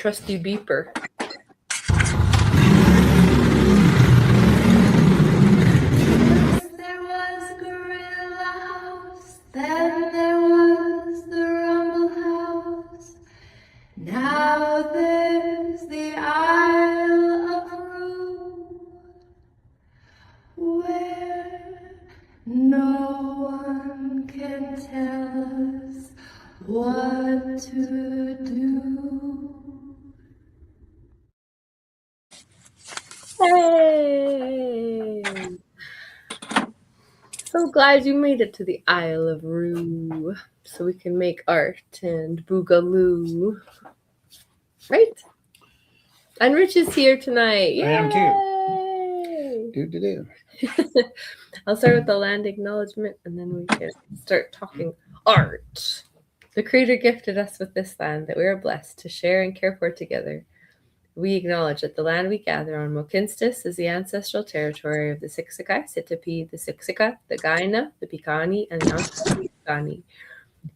trusty beeper. There was Gorilla House, then there was the Rumble House. Now there's the Isle of Roux, where no one can tell us what to do. Hey! So glad you made it to the Isle of Roux so we can make art and boogaloo. Right? And Rich is here tonight. Yay! I am too. Do. I'll start with the land acknowledgement and then we can start talking art. The Creator gifted us with this land that we are blessed to share and care for together. We acknowledge that the land we gather on Mokinstis is the ancestral territory of the Siksika, Sitapi, the Siksika, the Gaina, the Pikani, and the Piikani.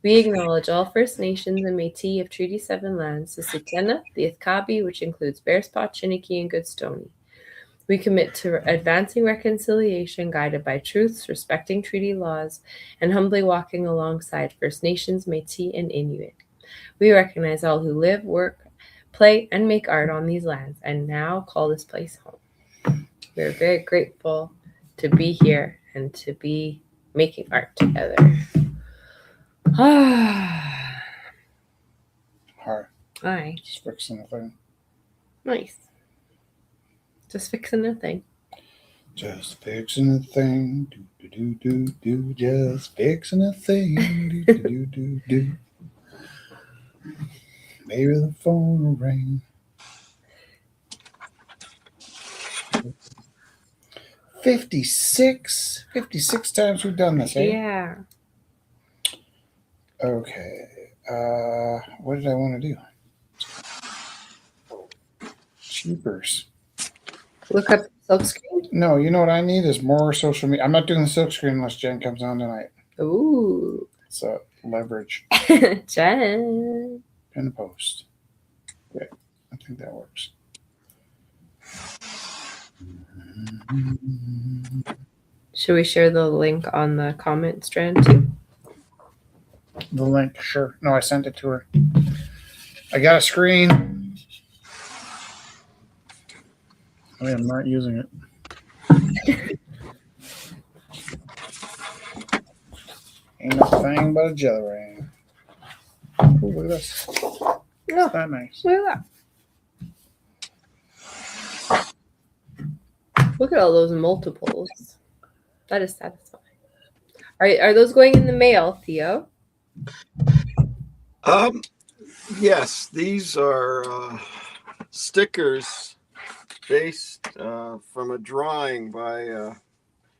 We acknowledge all First Nations and Métis of Treaty 7 lands, the Sitena, the Ithkabi, which includes Bearspot, Chiniki, and Goodstoney. We commit to advancing reconciliation guided by truths, respecting treaty laws, and humbly walking alongside First Nations, Métis, and Inuit. We recognize all who live, work, play, and make art on these lands, and now call this place home. We're very grateful to be here and to be making art together. Hi. Hi. Just fixing the thing. Nice. Just fixing a thing. Just fixing a thing. Do. Just fixing a thing. Do. Maybe the phone will ring. 56 times we've done this, eh? Yeah. Okay. What did I want to do? Cheapers. Look up silkscreen. No, you know what I need is more social media. I'm not doing the silkscreen unless Jen comes on tonight. Ooh. So leverage. Jen. Pin a post. Okay, I think that works. Should we share the link on the comment strand too? The link, sure. No, I sent it to her. I got a screen. I am not using it. Ain't no thing but a jelly ring. Ooh, look at this. Oh, Isn't that nice? look at that. Look at all those multiples. That is satisfying. Are those going in the mail, Theo? Yes, these are stickers based from a drawing by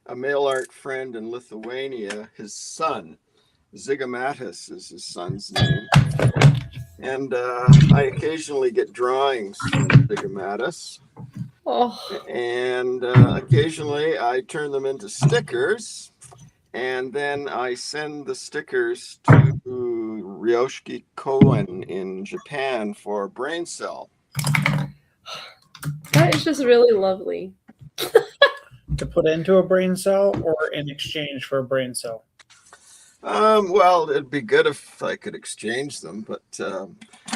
a mail art friend in Lithuania. His son, Zigomatis is his son's name. And I occasionally get drawings from Zigomatis. Oh. And occasionally I turn them into stickers. And then I send the stickers to Ryoshiki Koen in Japan for a brain cell. That is just really lovely. To put into a brain cell or in exchange for a brain cell? Well, it'd be good if I could exchange them, but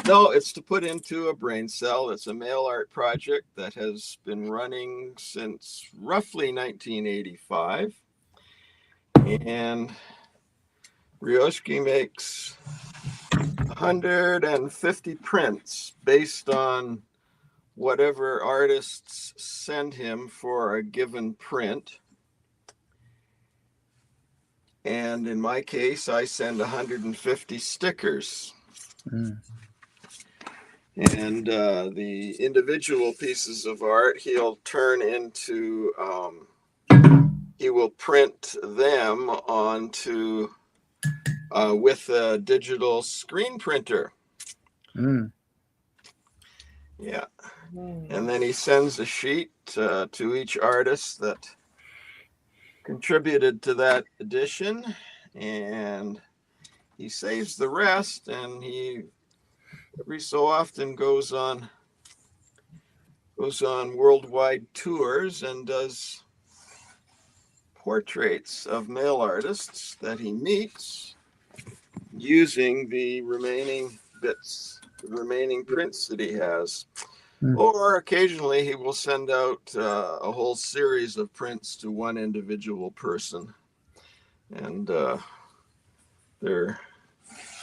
no, it's to put into a brain cell. It's a mail art project that has been running since roughly 1985. And Ryoshiki makes 150 prints based on whatever artists send him for a given print. And in my case, I send 150 stickers. Mm. And the individual pieces of art he'll turn into, he will print them onto, with a digital screen printer. Mm. Yeah. And then he sends a sheet to each artist that contributed to that edition, and he saves the rest, and he every so often goes on worldwide tours and does portraits of male artists that he meets using the remaining bits, the remaining prints that he has. Or occasionally he will send out a whole series of prints to one individual person. And they're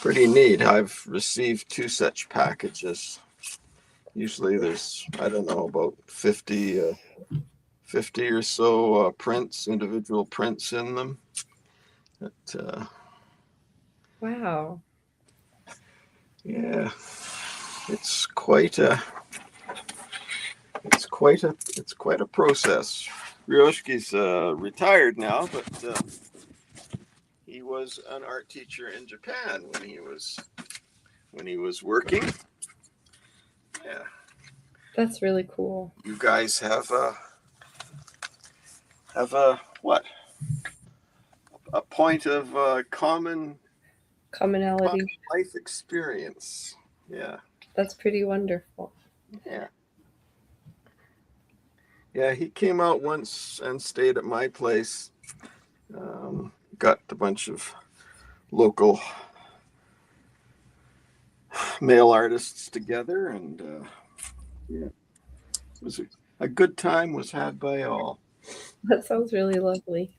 pretty neat. I've received 2 such packages. Usually there's, I don't know, about 50 or so prints, individual prints in them. But, Wow. yeah, it's quite a process. Ryoshki's retired now, but he was an art teacher in Japan when he was working. Yeah. That's really cool. You guys have what? A point of Commonality. life experience. Yeah. That's pretty wonderful. Yeah. Yeah, he came out once and stayed at my place. Got a bunch of local male artists together, and yeah, it was a good time was had by all. That sounds really lovely.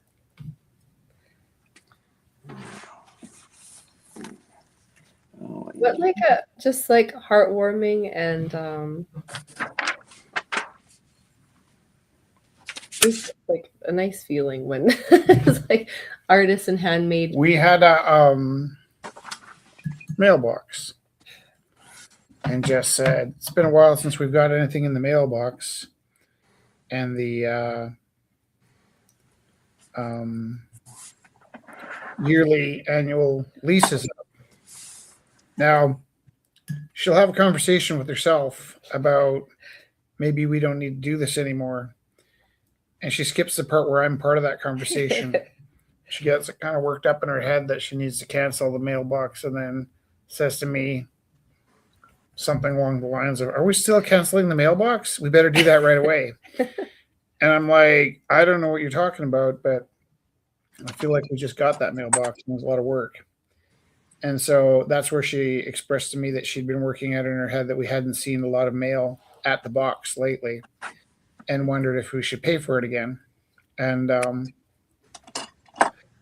Oh, But like just like heartwarming and it's like a nice feeling when it's like artists and handmade. We had a mailbox, and Jess said it's been a while since we've got anything in the mailbox, and the yearly annual lease is up. Now she'll have a conversation with herself about maybe we don't need to do this anymore, and she skips the part where I'm part of that conversation. She gets kind of worked up in her head that she needs to cancel the mailbox, and then says to me something along the lines of, "Are we still canceling the mailbox? We better do that right away." And I'm like, I don't know what you're talking about, but I feel like we just got that mailbox and it was a lot of work. And so that's where she expressed to me that she'd been working out in her head that we hadn't seen a lot of mail at the box lately, and wondered if we should pay for it again. And I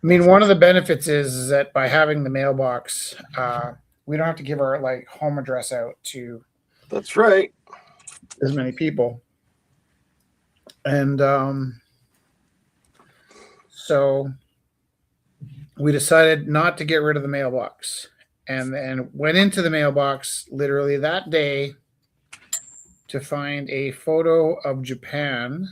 mean, one of the benefits is that by having the mailbox, we don't have to give our like home address out to That's right. as many people. And so we decided not to get rid of the mailbox, and then went into the mailbox literally that day to find a photo of Japan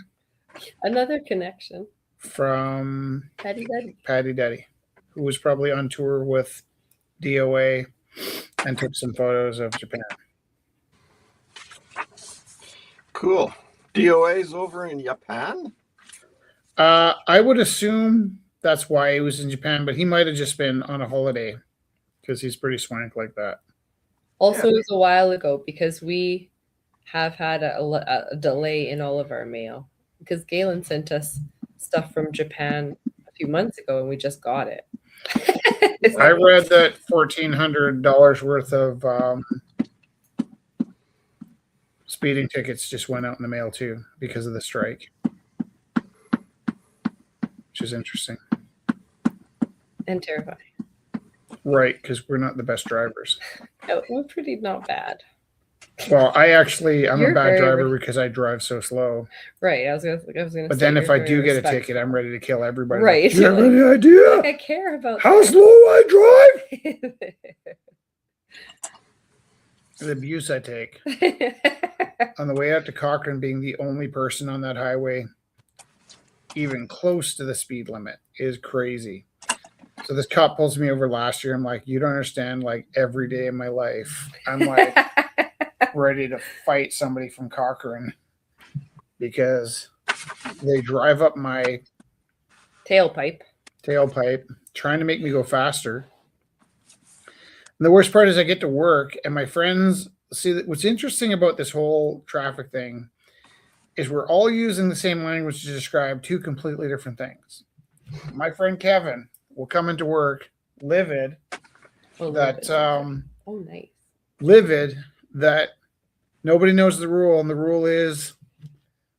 Another connection. from Patty Daddy. Patty Daddy, who was probably on tour with DOA and took some photos of Japan. Cool. DOA's over in Japan? I would assume that's why he was in Japan, but he might have just been on a holiday because he's pretty swank like that. Also, it was a while ago because we have had a delay in all of our mail because Galen sent us stuff from Japan a few months ago and we just got it. I read that $1,400 worth of speeding tickets just went out in the mail too because of the strike, which is interesting. And terrifying. Right, because we're not the best drivers. No, we're pretty not bad. Well, I'm You're a bad very driver because I drive so slow. Right. I was gonna But say then if you're I do very get a respectful. ticket, I'm ready to kill everybody. Right. Do you have Like, any idea Like, I care about how slow I drive? The abuse I take on the way out to Cochrane, being the only person on that highway even close to the speed limit is crazy. So this cop pulls me over last year. I'm like, you don't understand. Like every day of my life, I'm like ready to fight somebody from Cochrane because they drive up my tailpipe, trying to make me go faster. And the worst part is I get to work and my friends see, what's interesting about this whole traffic thing is we're all using the same language to describe two completely different things. My friend Kevin will come into work livid that nice. livid that nobody knows the rule, and the rule is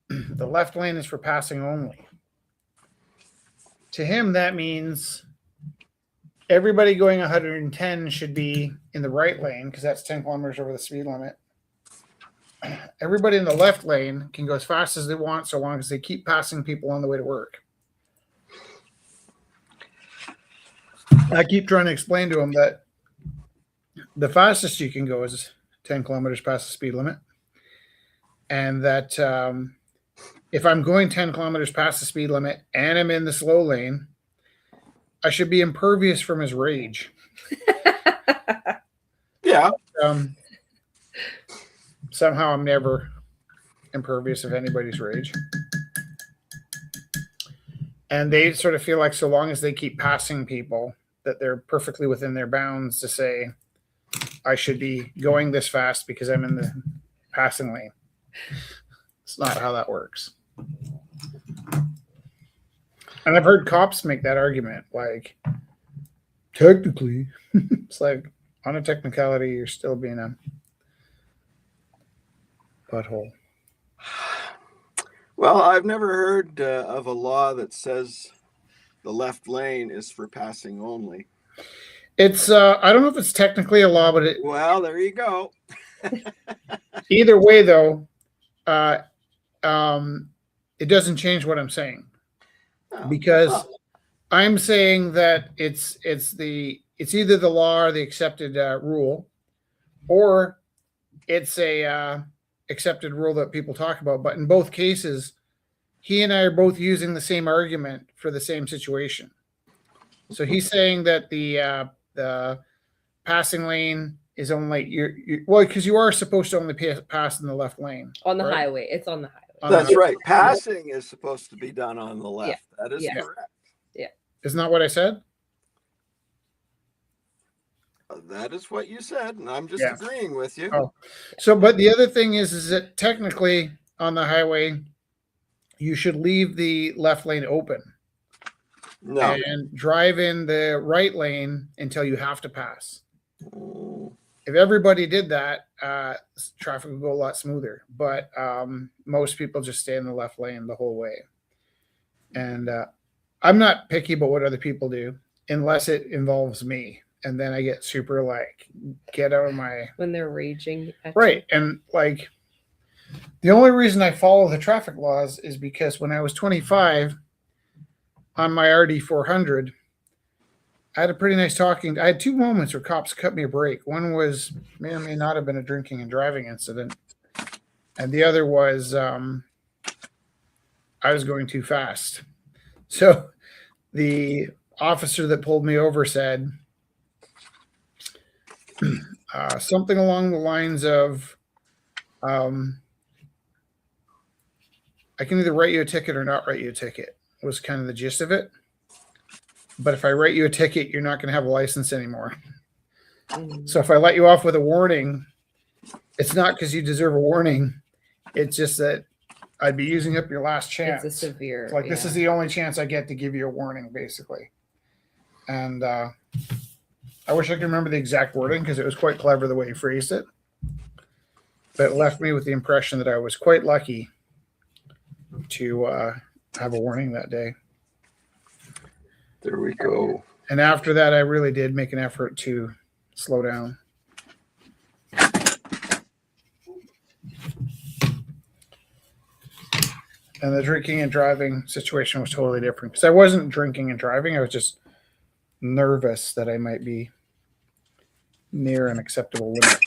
the left lane is for passing only. To him, that means everybody going 110 should be in the right lane because that's 10 kilometers over the speed limit. Everybody in the left lane can go as fast as they want so long as they keep passing people on the way to work. I keep trying to explain to him that the fastest you can go is 10 kilometers past the speed limit. And that if I'm going 10 kilometers past the speed limit and I'm in the slow lane, I should be impervious from his rage. Yeah. Somehow I'm never impervious of anybody's rage. And they sort of feel like so long as they keep passing people, that they're perfectly within their bounds to say, I should be going this fast because I'm in the passing lane. It's not how that works. And I've heard cops make that argument, like, technically. It's like, on a technicality, you're still being a butthole. Well, I've never heard of a law that says the left lane is for passing only. It's I don't know if it's technically a law, but well, there you go. Either way, though, it doesn't change what I'm saying, because I'm saying that it's either the law or the accepted rule, or it's a accepted rule that people talk about. But in both cases, he and I are both using the same argument for the same situation. So he's saying that the passing lane is only because you are supposed to only pass in the left lane on the highway. It's on the highway. That's right. Passing is supposed to be done on the left. Yeah. That is correct. Yeah. Isn't that what I said? That is what you said, and I'm just agreeing with you. Oh. So, but the other thing is that technically on the highway, you should leave the left lane open. No. And drive in the right lane until you have to pass. If everybody did that, traffic would go a lot smoother. But most people just stay in the left lane the whole way. And I'm not picky about what other people do unless it involves me. And then I get super like, get out of my... When they're raging. Right. And like, the only reason I follow the traffic laws is because when I was 25... on my RD 400, I had a pretty nice talking. I had two moments where cops cut me a break. One was may or may not have been a drinking and driving incident, and the other was I was going too fast. So the officer that pulled me over said something along the lines of, "I can either write you a ticket or not write you a ticket." Was kind of the gist of it. But if I write you a ticket, you're not going to have a license anymore. So if I let you off with a warning, it's not because you deserve a warning. It's just that I'd be using up your last chance. It's a severe. It's like, this is the only chance I get to give you a warning, basically. And I wish I could remember the exact wording because it was quite clever the way he phrased it. But it left me with the impression that I was quite lucky to have a warning that day. There we go. And after that, I really did make an effort to slow down. And the drinking and driving situation was totally different because I wasn't drinking and driving. I was just nervous that I might be near an acceptable limit.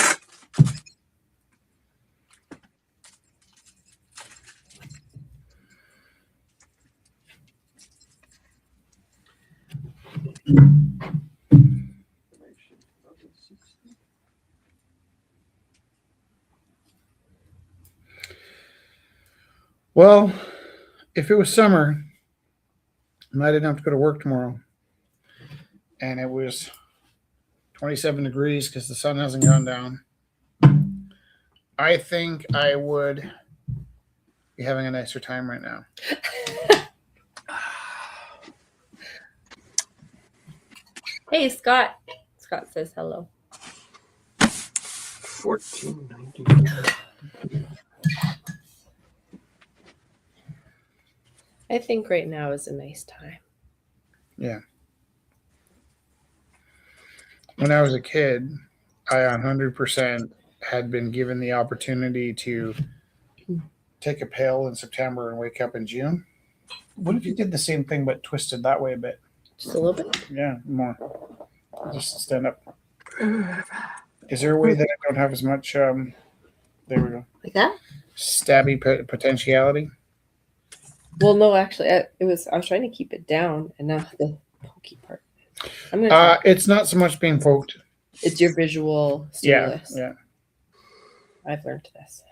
Well, if it was summer and I didn't have to go to work tomorrow and it was 27 degrees because the sun hasn't gone down, I think I would be having a nicer time right now. Hey, Scott. Scott says hello. 14.90. I think right now is a nice time. Yeah. When I was a kid, I 100% had been given the opportunity to take a pill in September and wake up in June. What if you did the same thing but twisted that way a bit? Just a little bit. Yeah, more. Just stand up. Is there a way that I don't have as much? There we go. Like that? Stabby potentiality. Well, no, actually, I was trying to keep it down, and now the pokey part. I'm gonna. It's not so much being poked. It's your visual stimulus. Yeah. I've learned this.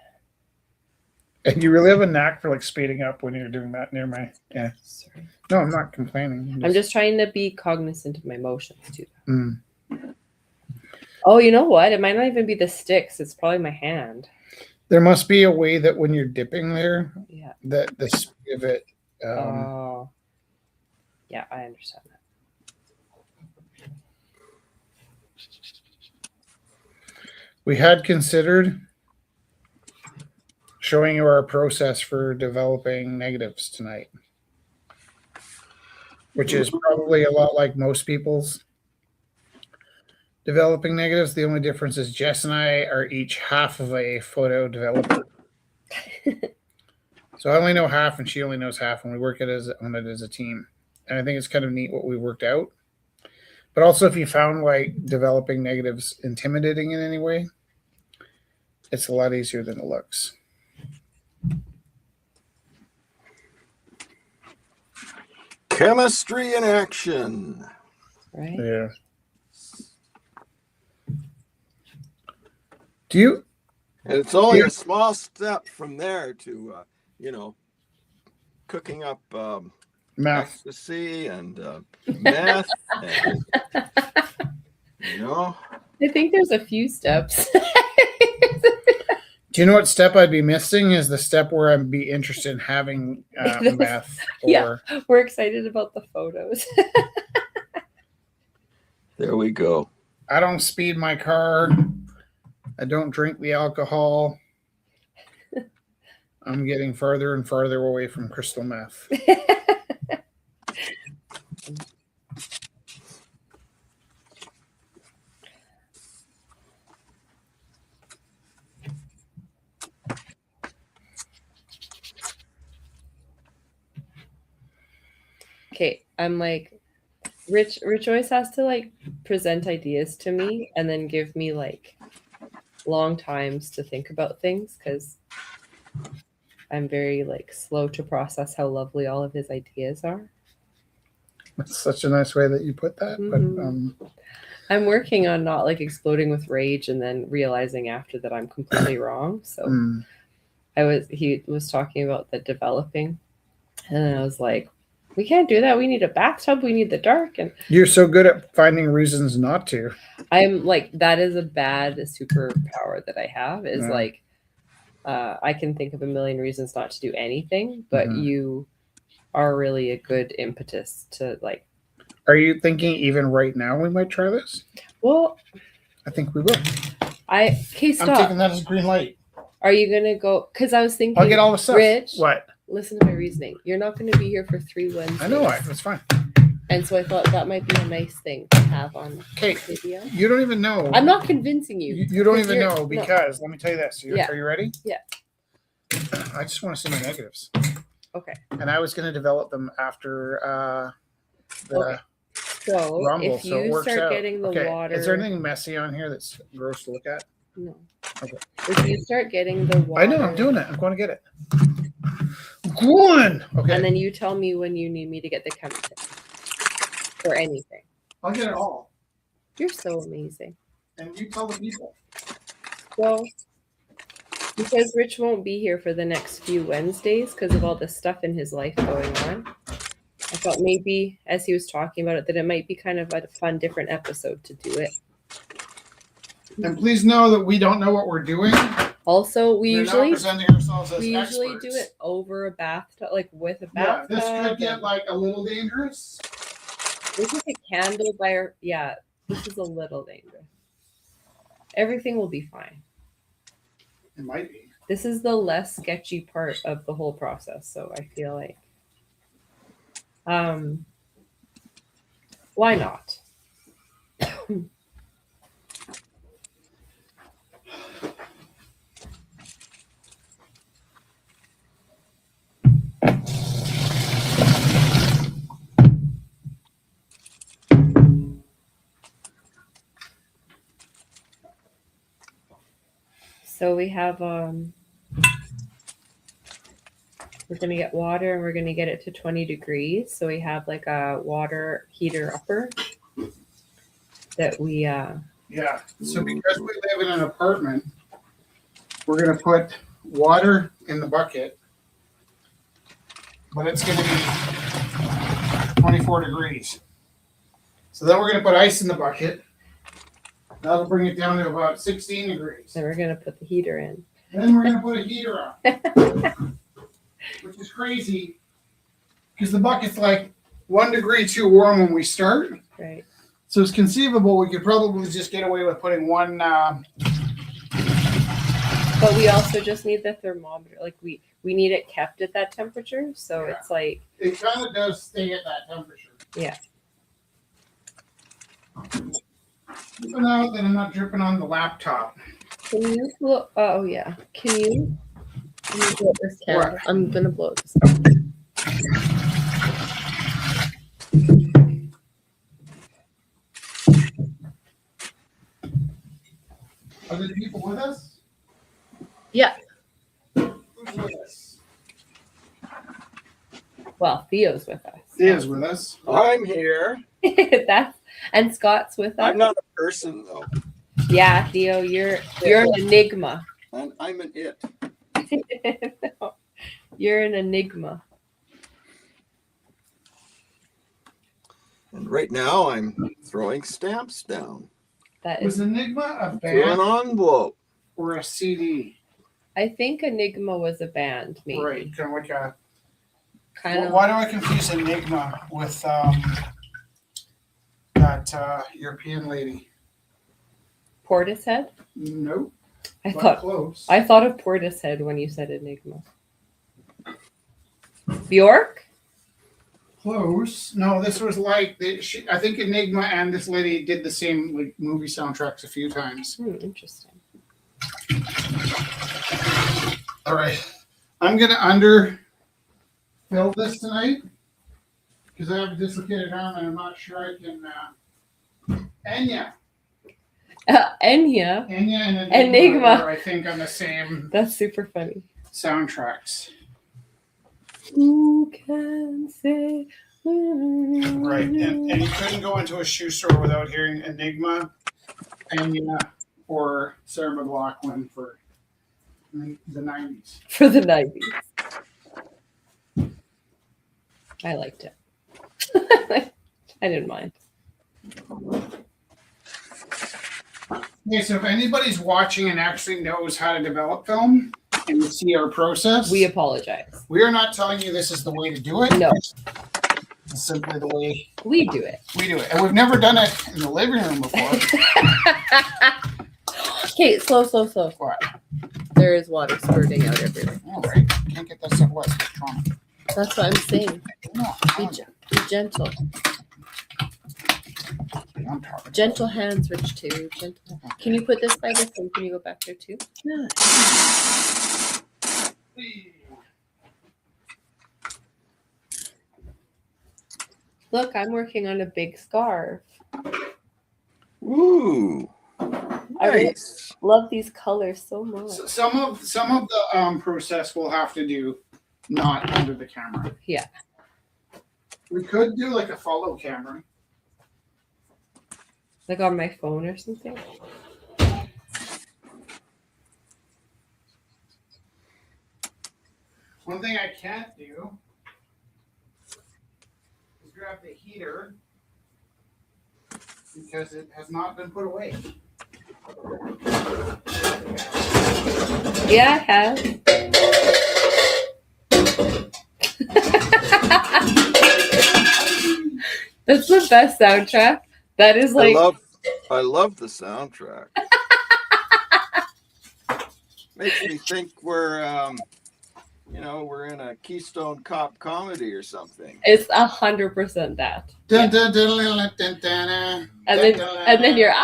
And you really have a knack for like speeding up when you're doing that near my. Yeah. Sorry. No, I'm not complaining. I'm just trying to be cognizant of my emotions too. Mm. Oh, you know what? It might not even be the sticks. It's probably my hand. There must be a way that when you're dipping there, Yeah. that the speed of it. Oh. Yeah, I understand that. We had considered showing you our process for developing negatives tonight, which is probably a lot like most people's developing negatives. The only difference is Jess and I are each half of a photo developer. So I only know half and she only knows half, and we work on it as a team. And I think it's kind of neat what we worked out. But also, if you found like developing negatives intimidating in any way, it's a lot easier than it looks. Chemistry in action. Right? Yeah. Do you? And it's only a small step from there to, cooking up Math. ecstasy and meth. And, I think there's a few steps. Do you know what step I'd be missing? Is the step where I'd be interested in having meth. Yeah, we're excited about the photos. There we go. I don't speed my car. I don't drink the alcohol. I'm getting farther and farther away from crystal meth. Okay, I'm like, Rich always has to like present ideas to me and then give me like long times to think about things because I'm very like slow to process how lovely all of his ideas are. That's such a nice way that you put that. Mm-hmm. But I'm working on not like exploding with rage and then realizing after that I'm completely wrong. So he was talking about the developing, and I was like, we can't do that. We need a bathtub. We need the dark. And you're so good at finding reasons not to. I'm like, that is a bad superpower that I have is like, I can think of a million reasons not to do anything, but you are really a good impetus to like. Are you thinking even right now we might try this? Well, I think we will. Stop. I'm taking that as a green light. Are you going to go? Because I was thinking. I'll get all the stuff. Rich, what? Listen to my reasoning. You're not going to be here for 3 Wednesdays. I know. That's fine. And so I thought that might be a nice thing to have on video. You don't even know. I'm not convincing you. You don't even know because let me tell you this. Yeah. Are you ready? Yeah. I just want to see my negatives. Okay. And I was going to develop them after the So rumble. if you start getting the water. Is there anything messy on here that's gross to look at? No. Okay. If you start getting the water. I know. I'm doing it. I'm going to get it. Go on. Okay. And then you tell me when you need me to get the chemistry or anything. I'll get it all. You're so amazing. And you tell the people. Well, because Rich won't be here for the next few Wednesdays because of all the stuff in his life going on, I thought maybe as he was talking about it that it might be kind of a fun, different episode to do it. And please know that we don't know what we're doing. Also, we We're not usually presenting ourselves as do experts. it over a bathtub, like with a Yeah, bathtub. this could get like a little dangerous. We took a candle by our. Yeah, this is a little dangerous. Everything will be fine. It might be. This is the less sketchy part of the whole process, so I feel like, why not? So we have we're gonna get water and we're gonna get it to 20 degrees. So we have like a water heater upper that we Yeah. So because we live in an apartment, we're gonna put water in the bucket, but it's gonna be 24 degrees. So then we're gonna put ice in the bucket. That'll bring it down to about 16 degrees. then we're gonna put the heater in. Then we're gonna put a heater on, which is crazy because the bucket's like 1 degree too warm when we start. Right. So it's conceivable we could probably just get away with putting one. But we also just need the thermometer. Like we need it kept at that temperature. So Yeah. it's like, It kind of does stay at that temperature. yeah. Even out that I'm not dripping on the laptop. Can you blow? Oh yeah. Can you blow this candle? What? I'm gonna blow this out. Are there people with us? Yeah. Who's with us? Well, Theo's with us. Theo's with us. I'm here. And Scott's with us. I'm not a person though. Yeah, Theo, you're an enigma. I'm an it. No, you're an enigma. And right now I'm throwing stamps down That Was is, Enigma a to an band envelope. or a CD? I think Enigma was a band, maybe. Right. Kind of like a. Kind of. Why do I confuse Enigma with that European lady? Portishead? Nope. I but thought close. I thought of Portishead when you said Enigma. Bjork? Close. No, this was like I think Enigma and this lady did the same like movie soundtracks a few times. Interesting. All right, I'm gonna underfill this tonight because I have a dislocated arm and I'm not sure I can. Enya Enya. and Enigma. are, I think on the same That's super funny. soundtracks. Who can say? Right, and you couldn't go into a shoe store without hearing Enigma, Enya, or Sarah McLachlan for the 90s. For the 90s. I liked it. I didn't mind. Okay, so if anybody's watching and actually knows how to develop film and you see our process, We apologize. we are not telling you this is the way to do it. No, It's simply the way we do it. we do it. And we've never done it in the living room before. Okay, slow. What? There is water spurting out everywhere. All right. Can't get that stuff wet. It's trauma. That's what I'm saying. No, Be gentle. I'm talking. Gentle hands, Rich, too. Gentle. Can you put this by the sink? Can you go back there, too? Yeah. Look, I'm working on a big scarf. Ooh, I really nice. love these colors so much. So some of the process we'll have to do not under the camera. Yeah. We could do like a follow camera. Like on my phone or something. One thing I can't do is grab the heater because it has not been put away. Yeah, I have. That's the best soundtrack. That is like I love the soundtrack. Makes me think we're we're in a Keystone Cop comedy or something. it's 100% that. Dun, Yeah. dun, dun, dun, dun, dun, dun, dun. And then you're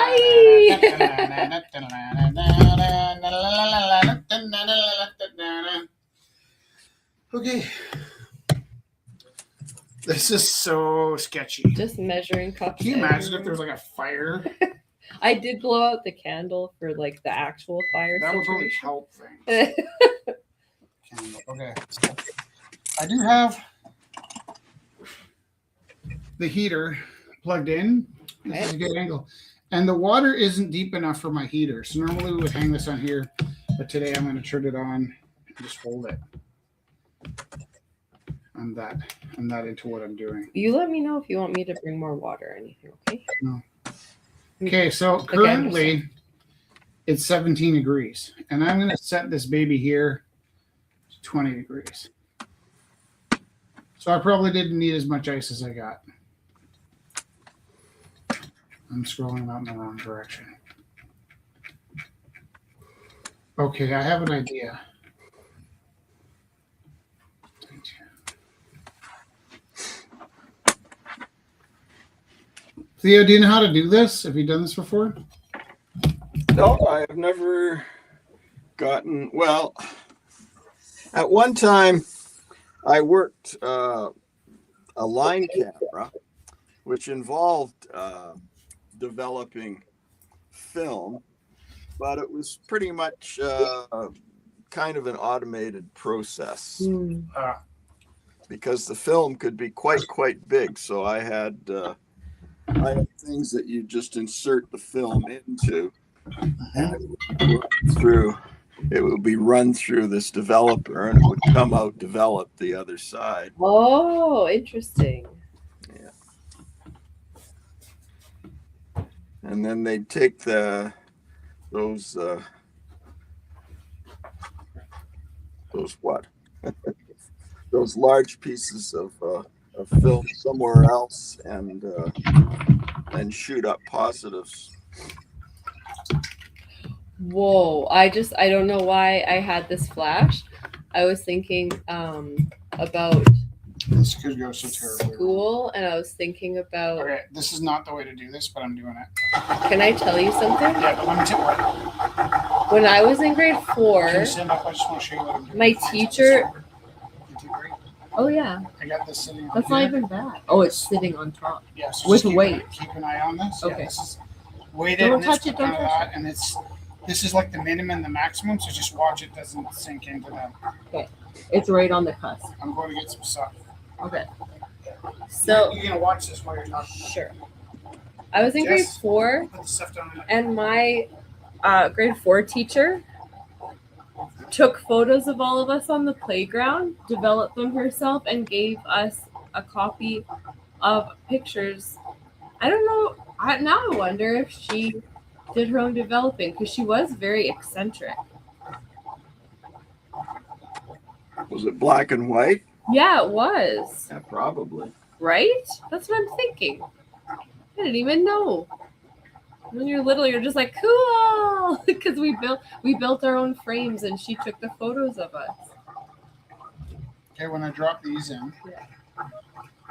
Okay. This is so sketchy. just measuring cups. Can you imagine if there was like a fire? I did blow out the candle for like the actual fire. That would probably situation. help things. Okay. I do have the heater plugged in. This is a good angle. And the water isn't deep enough for my heater. So normally we would hang this on here. But today I'm going to turn it on and just hold it. I'm that into what I'm doing. You let me know if you want me to bring more water or anything, okay? No. Okay, so currently it's 17 degrees. And I'm going to set this baby here to 20 degrees. So I probably didn't need as much ice as I got. I'm scrolling out in the wrong direction. Okay, I have an idea. Theo, do you know how to do this? Have you done this before? No, I have never gotten. Well, at one time, I worked a line camera, which involved developing film, but it was pretty much kind of an automated process because the film could be quite big. So I had things that you just insert the film into, and it would be run through this developer, and it would come out developed the other side. Oh, interesting. Yeah. And then they'd take those those large pieces of film somewhere else and shoot up positives. Whoa, I don't know why I had this flash. I was thinking about This could go so terribly. school, and I was thinking about. Okay, this is not the way to do this, but I'm doing it. Can I tell you something? Yeah, but let me tell you what. When I was in grade 4, Can you stand up? I just want to show you what I'm doing. my teacher. You did great. Oh yeah, I got this sitting on that's here. not even bad. Oh, it's sitting on top. Yeah, so with just weight. Keep an eye on this. Okay. Yeah, this is weighted. Don't and touch it's it, don't kind of touch that, and this is like the minimum and the maximum, so just watch it doesn't sink into them. It's right on the cusp. I'm going to get some stuff. Okay. So You're gonna watch this while you're talking. sure. I was in grade Jess, 4, put the stuff down. and my grade 4 teacher took photos of all of us on the playground, developed them herself, and gave us a copy of pictures. I don't know. Now I wonder if she did her own developing, because she was very eccentric. Was it black and white? Yeah, it was. Yeah, probably. Right? That's what I'm thinking. I didn't even know. When you're little, you're just like, cool, because we built our own frames, and she took the photos of us. Okay, when I drop these in,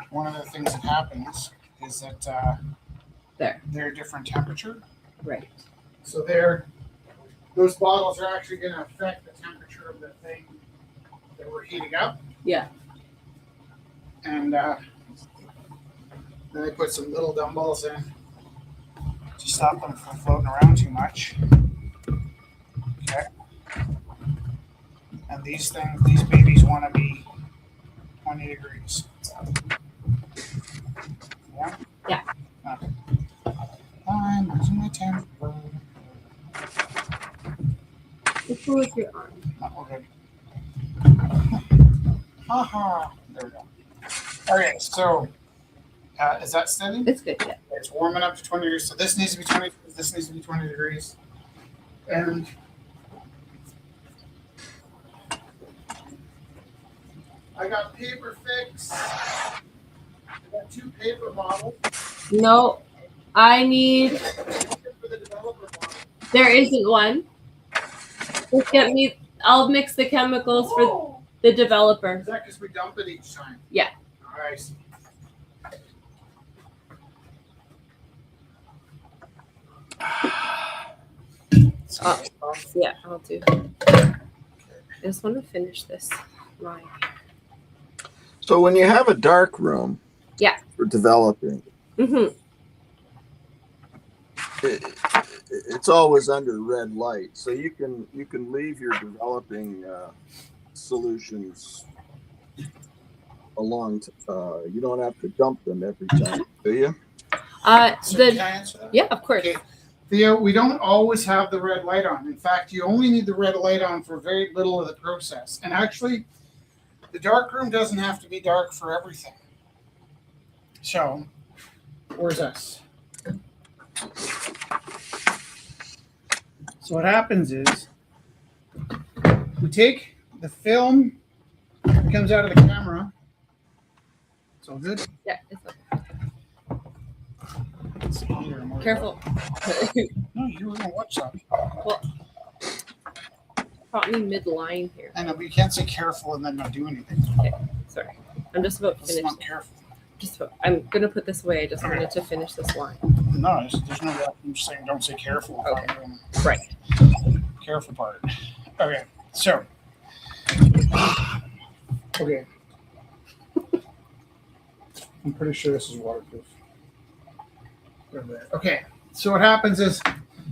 one of the things that happens is that they're a different temperature. Right. So those bottles are actually going to affect the temperature of the thing that we're heating up. Yeah. And then I put some little dumbbells in to stop them from floating around too much. Okay. And these babies want to be 20 degrees. Yeah? Yeah. Okay. I'm losing my temper. What's wrong with your arm? Not okay. Haha. There we go. Okay, so is that steady? It's good, yeah. It's warming up to 20 degrees. So this needs to be 20. This needs to be 20 degrees. And I got paper fix. I got 2 paper bottles. No, I need. For the developer bottle. There isn't one. Just get me. I'll mix the chemicals for the developer. Is that because we dump it each time? Yeah. All right. Yeah, I'll do. I just want to finish this line. So when you have a dark room, Yeah, for developing, mm-hmm. It's always under red light, so you can leave your developing solutions along. You don't have to dump them every time, do you? So can I answer that? Yeah, of course. Okay. Theo, we don't always have the red light on. In fact, you only need the red light on for very little of the process. And actually, the dark room doesn't have to be dark for everything. So, where's us? So what happens is we take the film that comes out of the camera. It's all good. Yeah, it's okay. It's here, Careful. No, you were gonna watch that. Well, caught me mid-line here. I know, but you can't say careful and then not do anything. Okay, sorry. I'm just about to It's finish. not careful. I'm gonna put this away. I just wanted to finish this line. No, there's no. I'm just saying, don't say careful. Okay. Right. Careful part. Okay, so. Okay. I'm pretty sure this is waterproof. Okay, so what happens is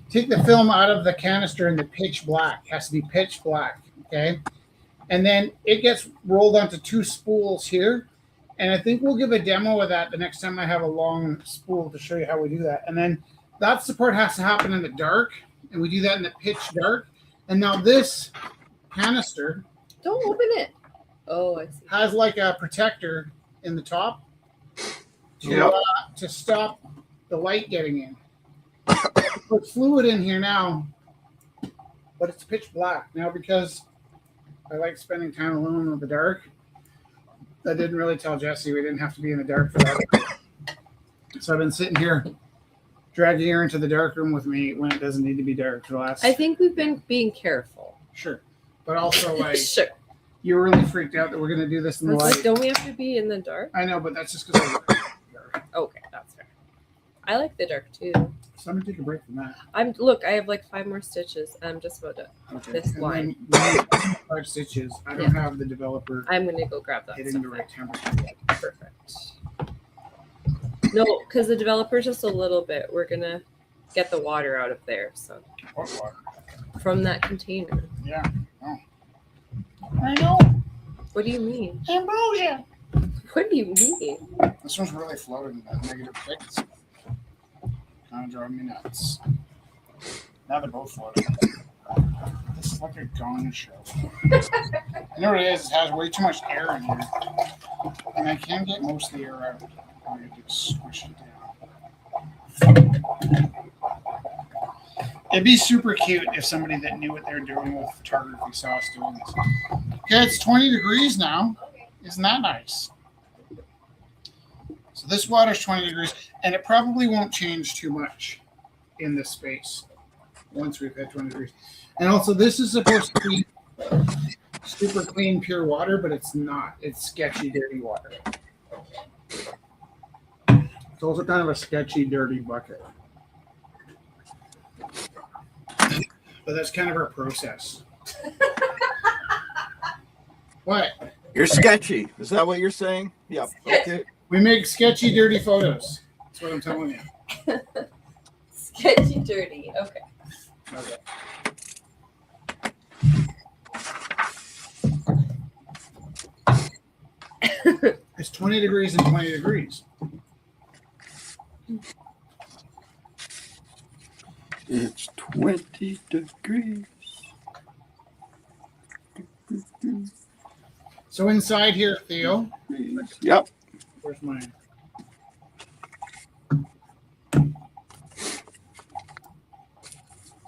take the film out of the canister in the pitch black. It has to be pitch black, okay? And then it gets rolled onto 2 spools here. And I think we'll give a demo of that the next time I have a long spool to show you how we do that. And then that's the part has to happen in the dark. And we do that in the pitch dark. And now this canister Don't open it. Oh, I see. has like a protector in the top to stop the light getting in. Put fluid in here now, but it's pitch black. Now, because I like spending time alone in the dark, I didn't really tell Jesse we didn't have to be in the dark for that. So I've been sitting here dragging her into the dark room with me when it doesn't need to be dark for the last. I think we've been being careful. Sure. But also, like, Sure. you're really freaked out that we're going to do this in the light. Like, don't we have to be in the dark? I know, but that's just because I like the dark. Okay, that's fair. I like the dark too. So I'm going to take a break from that. Look, I have like 5 more stitches. I'm just about to. Okay. This And line. then when you 5 stitches. I don't have the developer I'm gonna go grab that hitting stuff. the right temperature. Perfect. No, because the developer's just a little bit. We're gonna get the water out of there. So What water? from that container. Yeah. Oh. I know. What do you mean? Ambrosia. What do you mean? This one's really floating at negative 6. Kind of driving me nuts. Now they're both floating. This is like a gong show. You know what it is? It has way too much air in here. And I can get most of the air out. I have to squish it down. It'd be super cute if somebody that knew what they were doing with photography saw us doing this. Okay, it's 20 degrees now. Isn't that nice? So this water's 20 degrees, and it probably won't change too much in this space once we've had 20 degrees. And also, this is supposed to be super clean, pure water, but it's not. It's sketchy, dirty water. It's also kind of a sketchy, dirty bucket. But that's kind of our process. What? You're sketchy. Is that what you're saying? Yep. Okay. We make sketchy, dirty photos. That's what I'm telling you. Sketchy, dirty. Okay. Okay. It's 20 degrees and 20 degrees. It's 20 degrees. So inside here, Theo, Yep. where's mine?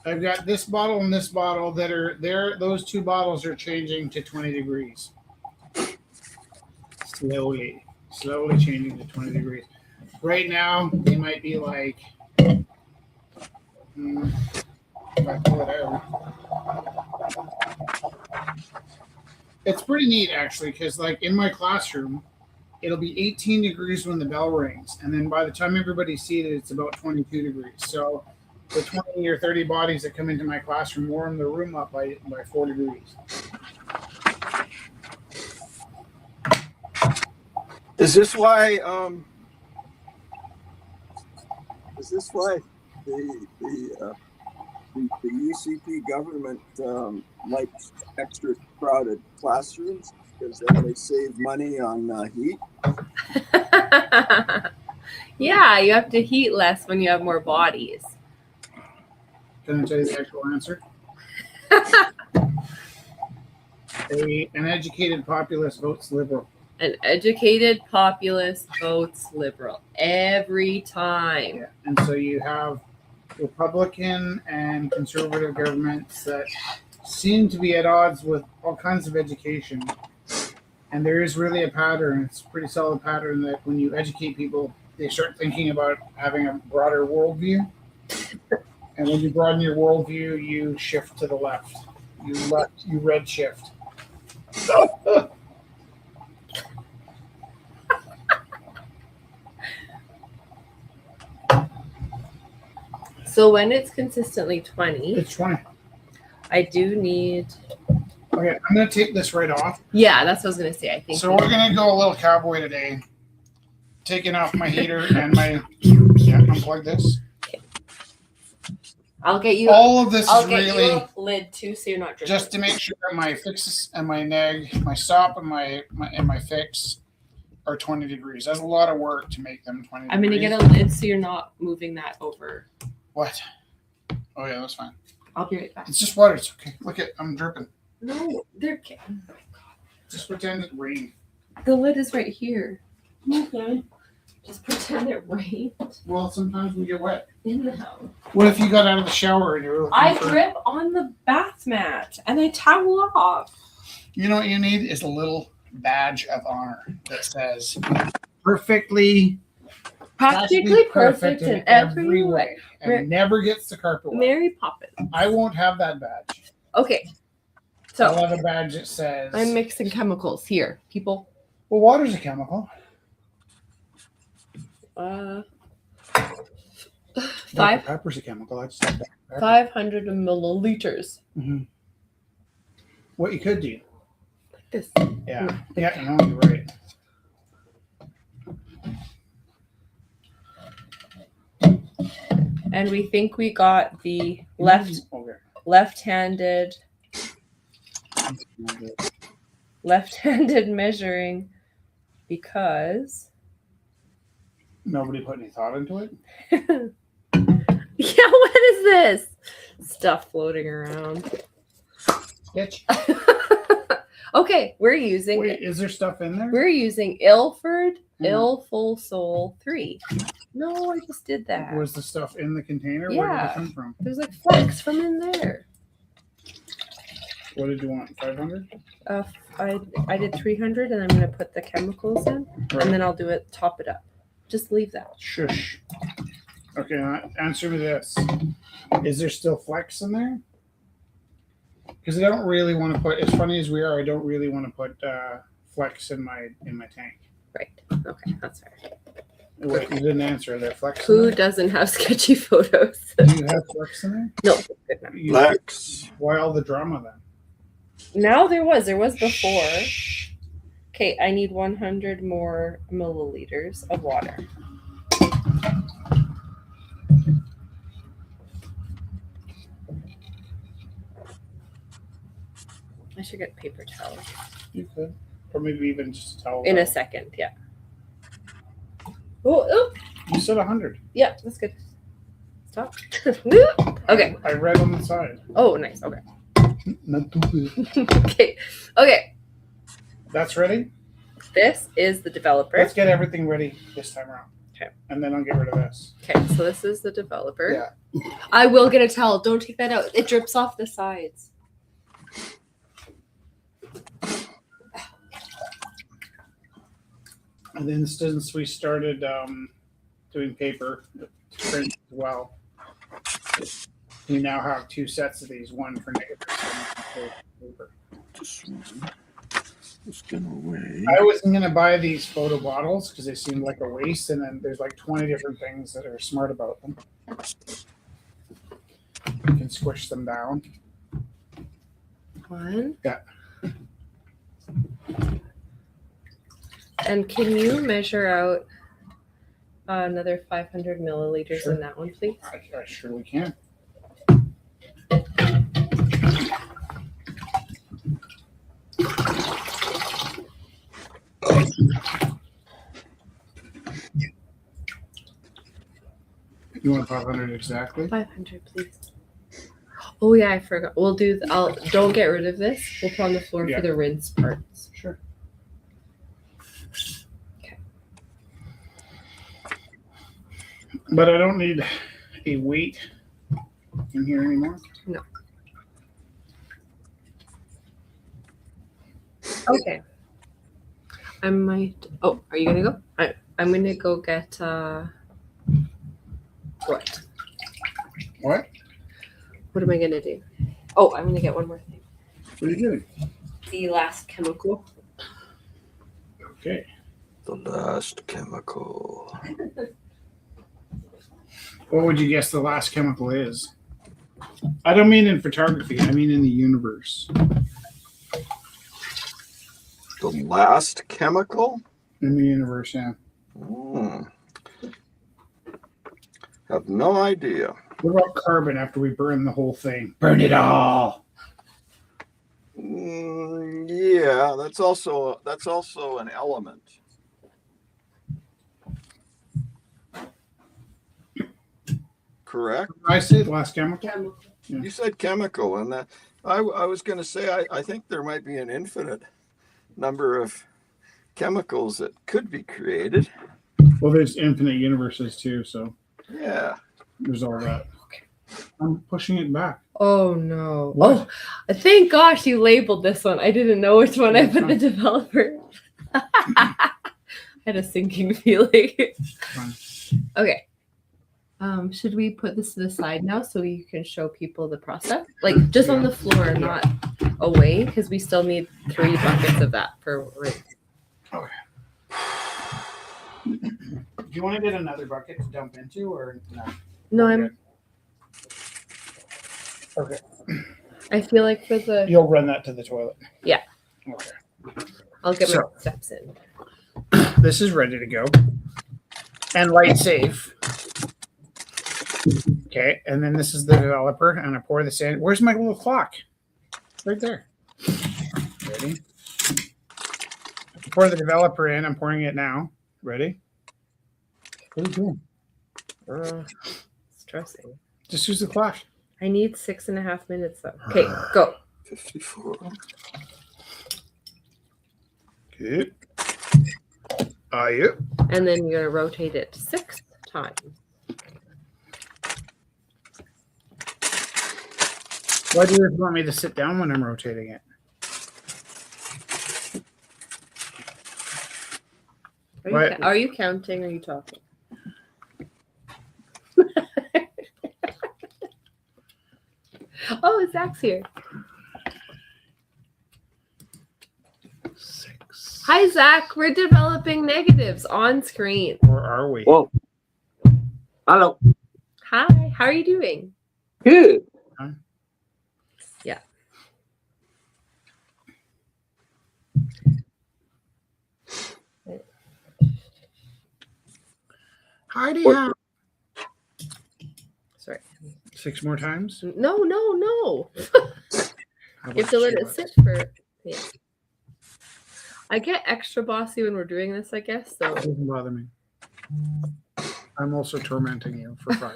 I've got this bottle and this bottle that are there. Those 2 bottles are changing to 20 degrees. slowly changing to 20 degrees. Right now, they might be like, if I pull it out, it's pretty neat actually, because like in my classroom, it'll be 18 degrees when the bell rings, and then by the time everybody's seated, it's about 22 degrees. So the 20 or 30 bodies that come into my classroom warm the room up by 4 degrees. Is this why? The UCP government likes extra crowded classrooms because then they save money on heat? Yeah, you have to heat less when you have more bodies. Can I tell you the actual answer? An educated populace votes liberal. An educated populace votes liberal every time. Yeah. And so you have Republican and conservative governments that seem to be at odds with all kinds of education. And there is really a pattern. It's a pretty solid pattern that when you educate people, they start thinking about having a broader worldview. And when you broaden your worldview, you shift to the left. You red shift. So when it's consistently 20, It's 20. I do need. Okay, I'm going to take this right off. Yeah, that's what I was going to say. I think. So we're going to go a little cowboy today. Taking off my heater and my. Yeah, unplug this. I'll get you. All of this I'll is get really you a lid too, so you're not drinking. just to make sure my fixes and my neg, my stop and my fix are 20 degrees. That's a lot of work to make them 20 I'm going to degrees. get a lid so you're not moving that over. What? Oh yeah, that's fine. I'll be right back. It's just water. It's okay. Look at I'm dripping. No, they're. Just pretend it rained. The lid is right here. Okay. Just pretend it rained Well, sometimes we get wet. in the house. What if you got out of the shower and you were looking I for... grip on the bath mat and I towel off. You know what you need is a little badge of honor that says practically perfect in every way. and never gets the carpet wet. Mary Poppins. I won't have that badge. Okay. I'll So have a badge that says I'm mixing chemicals here, people. well, water's a chemical. Five Pepper's a chemical. I just have Dr. Pepper. 500 milliliters. Mm-hmm. What you could do. Like this. Yeah. Yeah, no, you're right. And we think we got the Okay. left-handed measuring because Nobody put any thought into it. yeah, what is this stuff floating around? Sketch. Okay, we're using Wait, is there stuff in there? we're using Ilford Il Full Soul 3. No, I just did that. Was the stuff in the container? Where did Yeah. it come from? There's like flecks from in there. What did you want? 500? I did 300 and I'm gonna put the chemicals in and then I'll do it, top it up. Just leave that. Shush. Okay, now answer me this. Is there still flex in there? Because I don't really want to put, as funny as we are, I don't really want to put flex in my tank. Right. Okay, that's fair. Wait, you didn't answer. Are there flex in Who there? doesn't have sketchy photos? Do you have flex in there? No. Good enough. Flex. Why all the drama then? Now there was before. Shh. Okay, I need 100 more milliliters of water. I should get paper towels. You could. Or maybe even just a towel. In a second, yeah. Oh, You said 100. yeah, that's good. Stop. Okay. I read on the side. Oh, nice. Okay. Not too good. Okay. Okay. That's ready? This is the developer. Let's get everything ready this time around. Okay. And then I'll get rid of this. Okay, so this is the developer. Yeah. I will get a towel. Don't take that out. It drips off the sides. And then since we started doing paper print as well, we now have 2 sets of these, one for negatives and one for paper. This one is gonna weigh. I wasn't going to buy these photo bottles because they seemed like a waste, and then there's like 20 different things that are smart about them. You can squish them down. One. Yeah. And can you measure out another 500 milliliters Sure. in that one, please? I surely can. You want 500 exactly? 500, please. Oh yeah, I forgot. We'll do. Don't get rid of this. We'll put on the floor Yeah. for the rinse parts. Sure. Okay. But I don't need a weight in here anymore. No. Okay. I might. Oh, are you gonna go? I'm gonna go get. What? What? What am I gonna do? Oh, I'm gonna get one more thing. What are you doing? The last chemical. Okay. The last chemical. What would you guess the last chemical is? I don't mean in photography. I mean in the universe. The last chemical? In the universe, yeah. Have no idea. What about carbon after we burn the whole thing? Burn it all. Yeah, that's also an element. Correct? I say the last chemical. Chemical. You said chemical, and that I was going to say I think there might be an infinite number of chemicals that could be created. Well, there's infinite universes too, so Yeah. there's all that. I'm pushing it back. Oh no. What? Oh, thank gosh you labeled this one. I didn't know which one I put the developer. I had a sinking feeling. Fine. Okay. Should we put this to the side now so you can show people the process? Like just on the floor, not away, because we still need 3 buckets of that for rinse. Okay. Do you want to get another bucket to dump into, or no? No, We're I'm. good. Okay. I feel like for the. You'll run that to the toilet. Yeah. Okay. I'll get So- my steps in. This is ready to go. And light safe. Okay, and then this is the developer, and I pour this in. Where's my little clock? Right there. Ready? Pour the developer in. I'm pouring it now. Ready? What are you doing? Stressing. Just use the clock. I need 6.5 minutes though. Okay, go. 54. Good. You. And then you're gonna rotate it 6 times. Why do you want me to sit down when I'm rotating it? Are you counting or are you talking? Oh, Zach's here. 6. Hi, Zach. We're developing negatives on screen. Or are we? Whoa. Hello. Hi, how are you doing? Good. Yeah. How do you have Sorry. 6 more times? No. How You have to let it sit for. Yeah. I get extra bossy when we're doing this, I guess. So. It doesn't bother me. I'm also tormenting you for fun.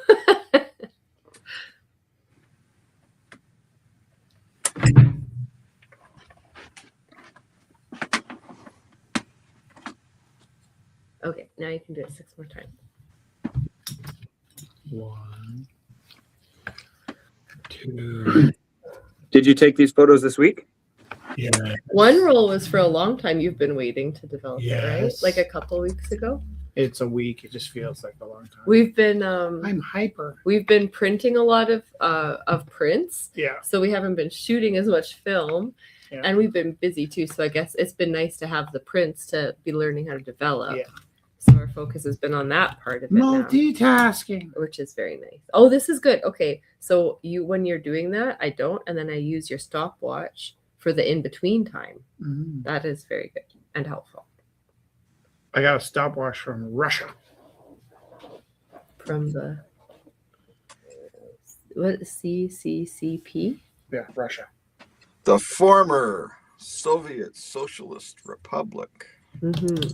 Okay, now you can do it 6 more times. 1, 2. Did you take these photos this week? Yeah. One rule was for a long time you've been waiting to develop it, right? Yes. Like a couple weeks ago. It's a week. It just feels like a long time. We've been I'm hyper. we've been printing a lot of prints. Yeah. So we haven't been shooting as much film. Yeah. And we've been busy too. So I guess it's been nice to have the prints to be learning how to develop. Yeah. So our focus has been on that part of it now, Multitasking. which is very nice. Oh, this is good. Okay. So when you're doing that, I don't, and then I use your stopwatch for the in-between time. Mm. That is very good and helpful. I got a stopwatch from Russia. From the what CCCP? Yeah, Russia. The former Soviet Socialist Republic. Mm-hmm.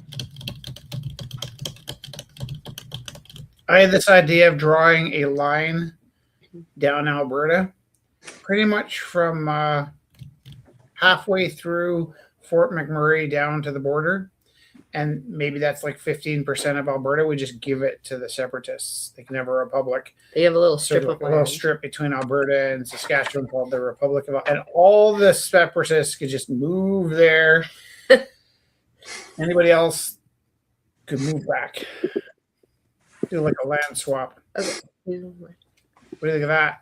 I had this idea of drawing a line down Alberta, pretty much from halfway through Fort McMurray down to the border. And maybe that's like 15% of Alberta. We just give it to the separatists. They can have a republic. They have a little strip So of a little land. strip between Alberta and Saskatchewan called the Republic of, and all the separatists could just move there. Anybody else could move back. Do like a land swap. Okay. What do you think of that?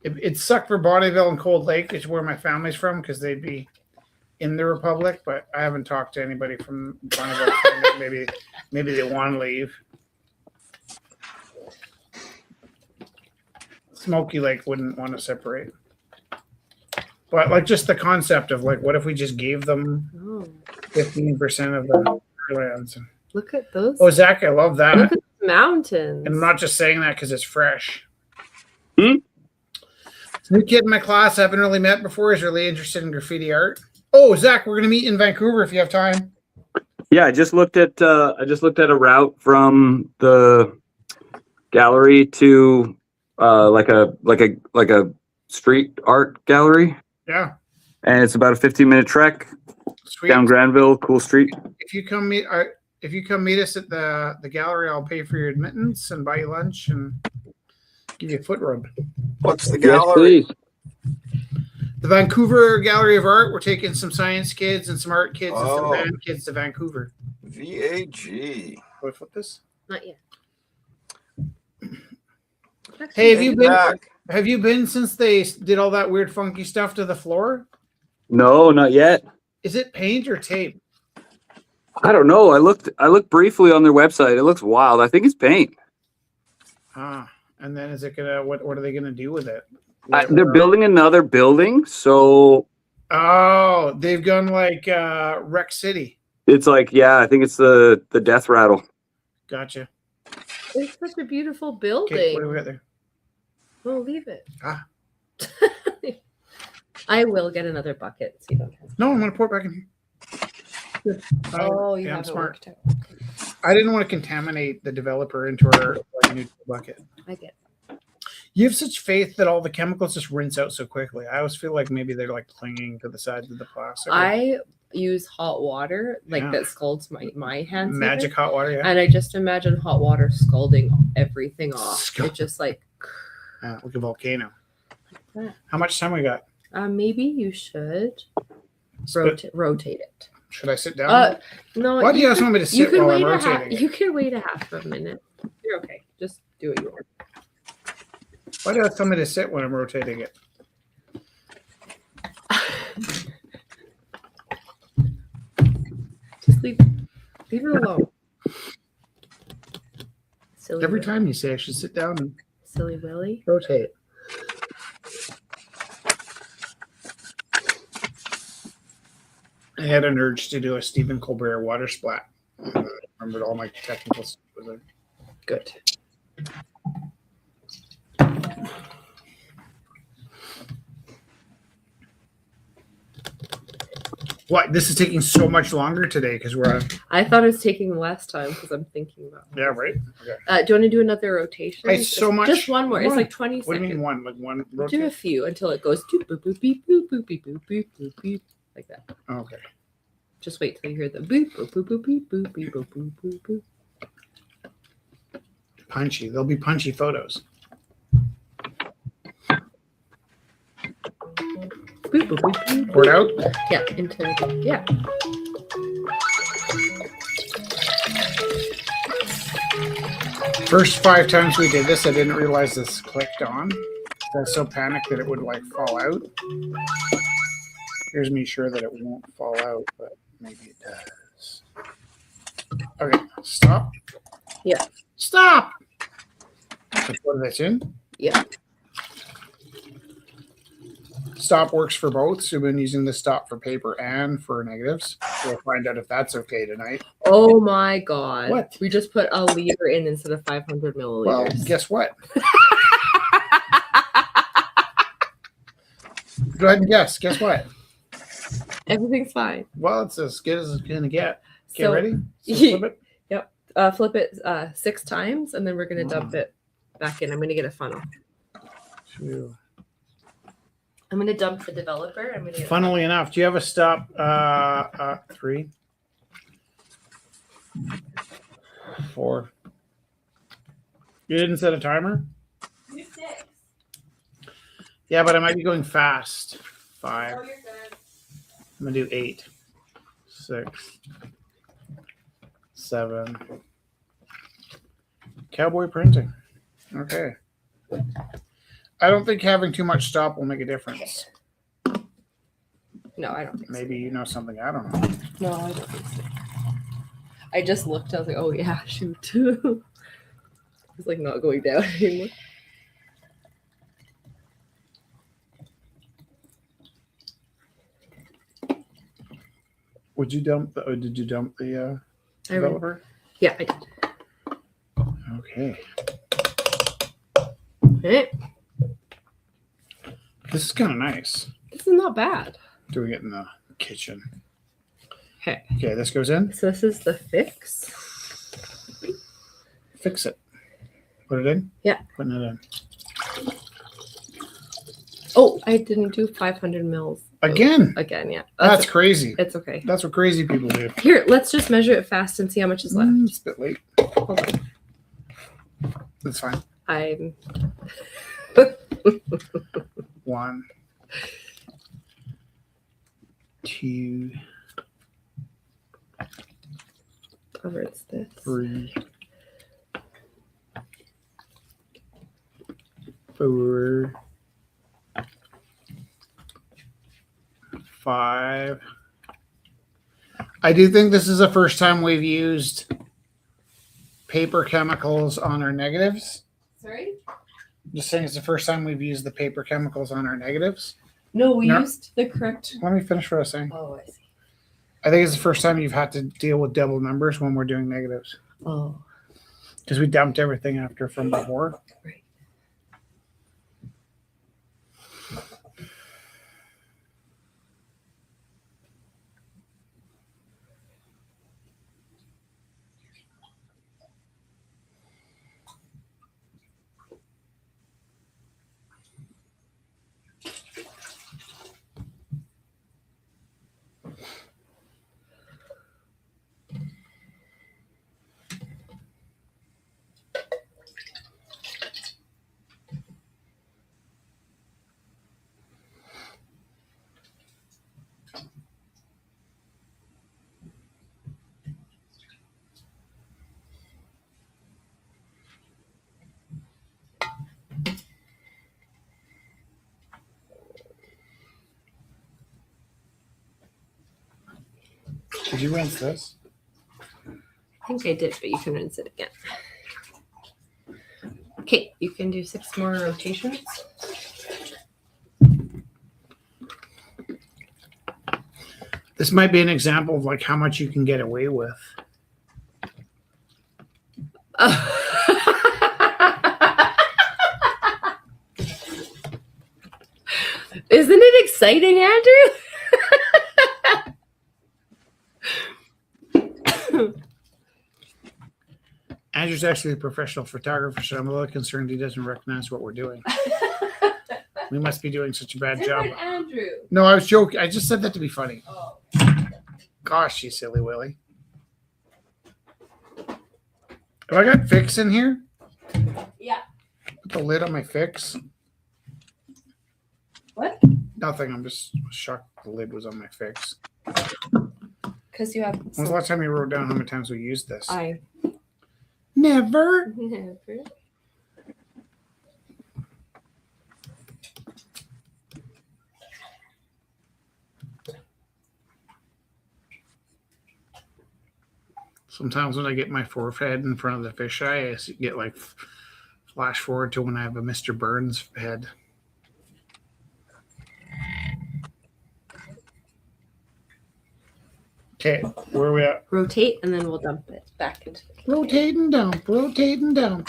It sucked for Bonnyville and Cold Lake, which is where my family's from, because they'd be in the Republic, but I haven't talked to anybody from Bonnyville. maybe they want to leave. Smoky Lake wouldn't want to separate. But like just the concept of like, what if we just gave them Oh, 15% of the lands? look at those. Oh, Zach, I love that. Look at the mountains. And I'm not just saying that because it's fresh. Hmm? New kid in my class I haven't really met before is really interested in graffiti art. Oh, Zach, we're gonna meet in Vancouver if you have time. Yeah, I just looked at a route from the gallery to like a street art gallery, Yeah, and it's about a 15-minute trek sweet. down Granville. Cool street. If you come meet us at the gallery, I'll pay for your admittance and buy you lunch and give you a foot rub. What's the Yes, gallery? please. The Vancouver Gallery of Art. We're taking some science kids and some art kids and some Oh. band kids to Vancouver. VAG. Can I flip this? Not yet. Hey, have you been? Back. Have you been since they did all that weird funky stuff to the floor? No, not yet. Is it paint or tape? I don't know. I looked briefly on their website. It looks wild. I think it's paint. Ah, and then is it gonna? What are they gonna do with it? They're building another building, so Oh, they've gone like Rec City. it's like, yeah, I think it's the death rattle. Gotcha. It's such a beautiful Okay, building. what do we got there? We'll leave it. Ah. I will get another bucket so you don't have. No, I'm gonna pour it back in here. Oh, you yeah, I'm have it smart. worked out. I didn't want to contaminate the developer into our new bucket. I get. You have such faith that all the chemicals just rinse out so quickly. I always feel like maybe they're like clinging to the sides of the plastic. I use hot water like Yeah. that scalds my hands. with Magic it. hot water, yeah. And I just imagine hot water scalding everything off. Scald- It just like Like a volcano. that. How much time we got? Maybe you should Spit- rotate it. Should I sit down? No. Why do you guys want me to you sit can while wait I'm a half. rotating it? You can wait a half of a minute. You're okay. Just do what you want. Why do you tell me to sit when I'm rotating it? Just leave it alone. Silly Every Willy. time you say I should sit down and Silly Willy. rotate. I had an urge to do a Stephen Colbert water splat. I remembered all my technical stuff was there. Good. What? This is taking so much longer today because we're on. I thought it was taking less time because I'm thinking about it. Yeah, right. Okay. Do you want to do another rotation? It's so much. Just one more. It's One. like 20 What do you seconds. mean one? Like one Do a rotate? few until it goes doop, boop, boop, beep, boop, boop, beep, boop, boop, boop, boop, like that. Okay. Just wait till you hear the boop, boop, boop, boop, beep, boop, beep, boop, boop, boop, boop. Punchy. There'll be punchy photos. boop, boop, boop, boop. Pour it out. Yeah, yeah. First 5 times we did this, I didn't realize this clicked on. I was so panicked that it would like fall out. Here's me sure that it won't fall out, but maybe it does. Okay, stop. Yeah. Stop. Let's put this in. Yeah. Stop works for both. So we've been using the stop for paper and for negatives. We'll find out if that's okay tonight. Oh my god. What? We just put a liter in instead of 500 milliliters. Well, guess what? Go ahead and guess. Guess what? Everything's fine. Well, it's as good as it's gonna get. Okay, So, ready? So flip it. Yep. Flip it 6 times, and then we're gonna dump it back in. I'm gonna get a funnel. 2. I'm gonna dump the developer. I'm gonna. Funnily enough, do you have a stop? 3, 4. You didn't set a timer? Do 6. Yeah, but I might be going fast. 5. Oh, you're good. I'm gonna do 8, 6, 7. Cowboy printing. Okay. I don't think having too much stop will make a difference. No, I don't think Maybe you know something I don't know. so. No, I don't think so. I just looked. I was like, oh yeah, shoot. It's like not going down anymore. Would you dump the? Did you dump the developer? Yeah, I did. Okay. Okay. This is kind of nice. This is not bad. Doing it in the kitchen. Okay. Okay, this goes in. So this is the fix. Fix it. Put it in. Yeah. Putting it in. Oh, I didn't do 500 mils. Again. Again, yeah. That's crazy. It's okay. That's what crazy people do. Here, let's just measure it fast and see how much is left. It's a bit late. Hold on. That's fine. I'm 1, 2, over it's this. 3, 4, 5. I do think this is the first time we've used paper chemicals on our negatives. Sorry? Just saying it's the first time we've used the paper chemicals on our negatives. No, we No. used the correct. Let me finish what I was saying. Oh, I see. I think it's the first time you've had to deal with double numbers when we're doing negatives. Oh, Because we dumped everything after from before. right. Did you rinse this? I think I did, but you can rinse it again. Okay, you can do 6 more rotations. This might be an example of like how much you can get away with. Isn't it exciting, Andrew? Andrew's actually a professional photographer, so I'm a little concerned he doesn't recognize what we're doing. We must be doing such a bad job. Different Andrew. No, I was joking. I just said that to be funny. Oh. Gosh, you silly Willy. Have I got fix in here? Yeah. Put the lid on my fix. What? Nothing. I'm just shocked the lid was on my fix. Because you have. When's the last time you wrote down how many times we used this? I Never. never. Sometimes when I get my forehead in front of the fisheye, I get like flash forward to when I have a Mr. Burns head. Okay, where are we at? Rotate and then we'll dump it back into the container. Rotate and dump, rotate and dump.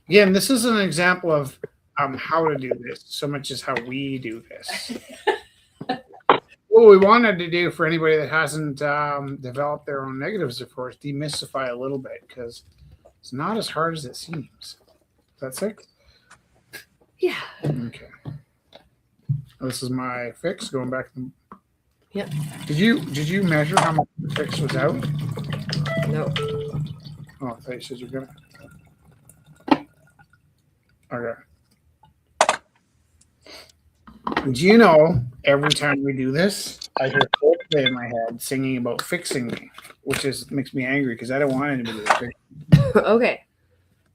Again, this is an example of how to do this, so much as how we do this. What we wanted to do for anybody that hasn't developed their own negatives, of course, demystify a little bit, because it's not as hard as it seems. Is that 6? Yeah. Okay. This is my fix going back to. Yep. Did you measure how much the fix was out? No. Oh, I thought you said you're gonna. Okay. Do you know every time we do this, I hear Coldplay in my head singing about fixing me, which makes me angry because I don't want anybody to fix me. Okay.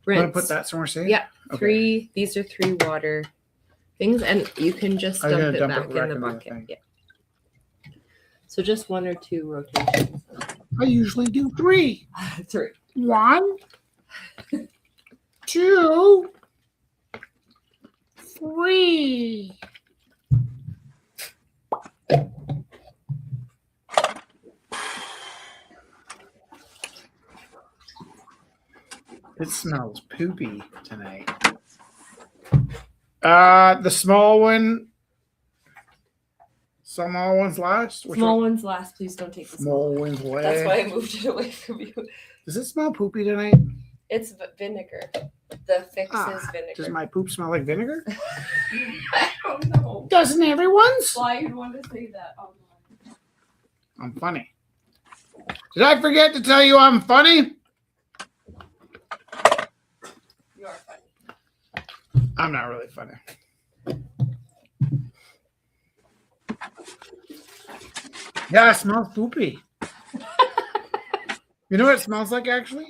Want to Rinse. put that somewhere safe? Yeah. Okay. 3. These are 3 water things, and you can just I'm dump gonna it dump it back back in the into the bucket. thing. Yeah. So just 1 or 2 rotations. I usually do 3. 3. 1, 2, 3. It smells poopy tonight. The small one. Small one's last. Which Small one? ones last. Please don't take the Small small. one's last. That's why I moved it away from you. Does it smell poopy tonight? It's vinegar. The fix is vinegar. Does my poop smell like vinegar? I don't know. Doesn't everyone's? Why you'd want to say that online? I'm funny. Did I forget to tell you I'm funny? You are funny. I'm not really funny. Yeah, it smells poopy. You know what it smells like, actually?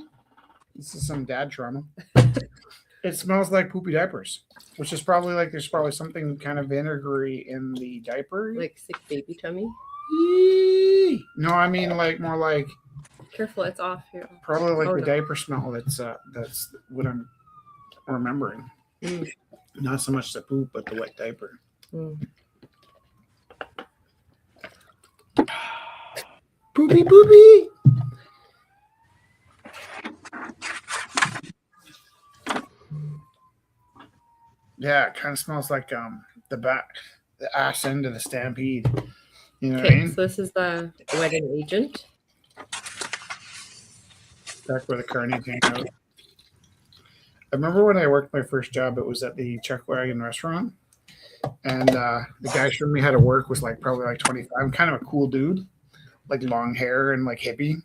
This is some dad trauma. It smells like poopy diapers, which is probably like there's probably something kind of vinegary in the diaper. Like sick baby tummy. Eee. No, I mean like more like Careful, it's off here. probably like Oh, the no. diaper smell. That's what I'm remembering. Mm. Not so much the poop, but the wet diaper. Mm. Poopy, poopy. Yeah, it kind of smells like the ass end of the stampede. You know what I Okay, mean? so this is the wedding agent. Back where the carnies hang out. I remember when I worked my first job, it was at the Chuck Wagon restaurant. And the guy showing me how to work was like probably like 25. I'm kind of a cool dude, like long hair and like hippie.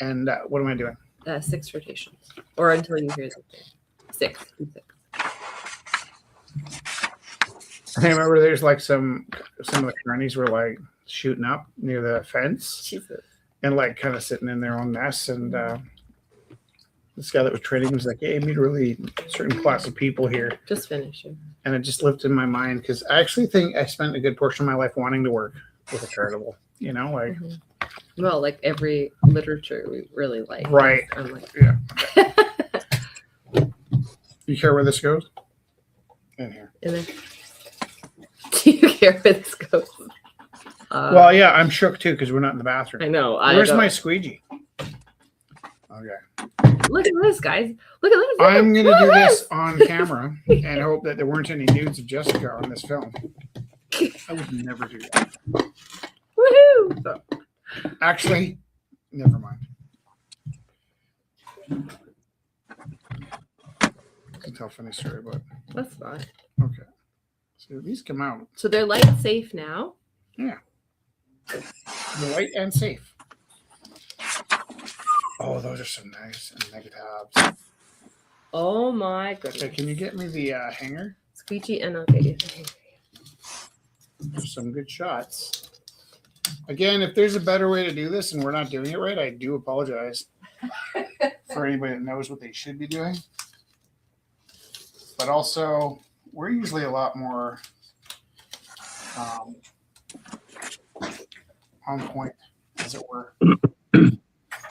And what am I doing? 6 rotations. Or until you hear the thing. 6. Do 6. I remember there's like some of the carnies were like shooting up near the fence Jesus. and like kind of sitting in their own mess. And this guy that was training was like, hey, meet a really certain class of people here. Just finish it. And it just lived in my mind because I actually think I spent a good portion of my life wanting to work with a carnival. You know, like Mhm. Well, like every literature we really like. Right. I'm like, yeah. You care where this goes? In here. in there. Do you care where this goes? Well, yeah, I'm shook too because we're not in the bathroom. I know. Where's my squeegee? Okay. Look at this, guys. Look at this. I'm going to Look do at this on camera and hope that there weren't any nudes of Jessica on this film. I would never do that. Woohoo! So, actually, never mind. I can tell a funny story, but That's fine. okay. So these come out. So they're light safe now. Yeah. They're light and safe. Oh, those are so nice and negatives. Oh my goodness. Okay, can you get me the hanger? Squeegee and I'll get you the hanger. There's some good shots. Again, if there's a better way to do this and we're not doing it right, I do apologize for anybody that knows what they should be doing. But also, we're usually a lot more on point, as it were.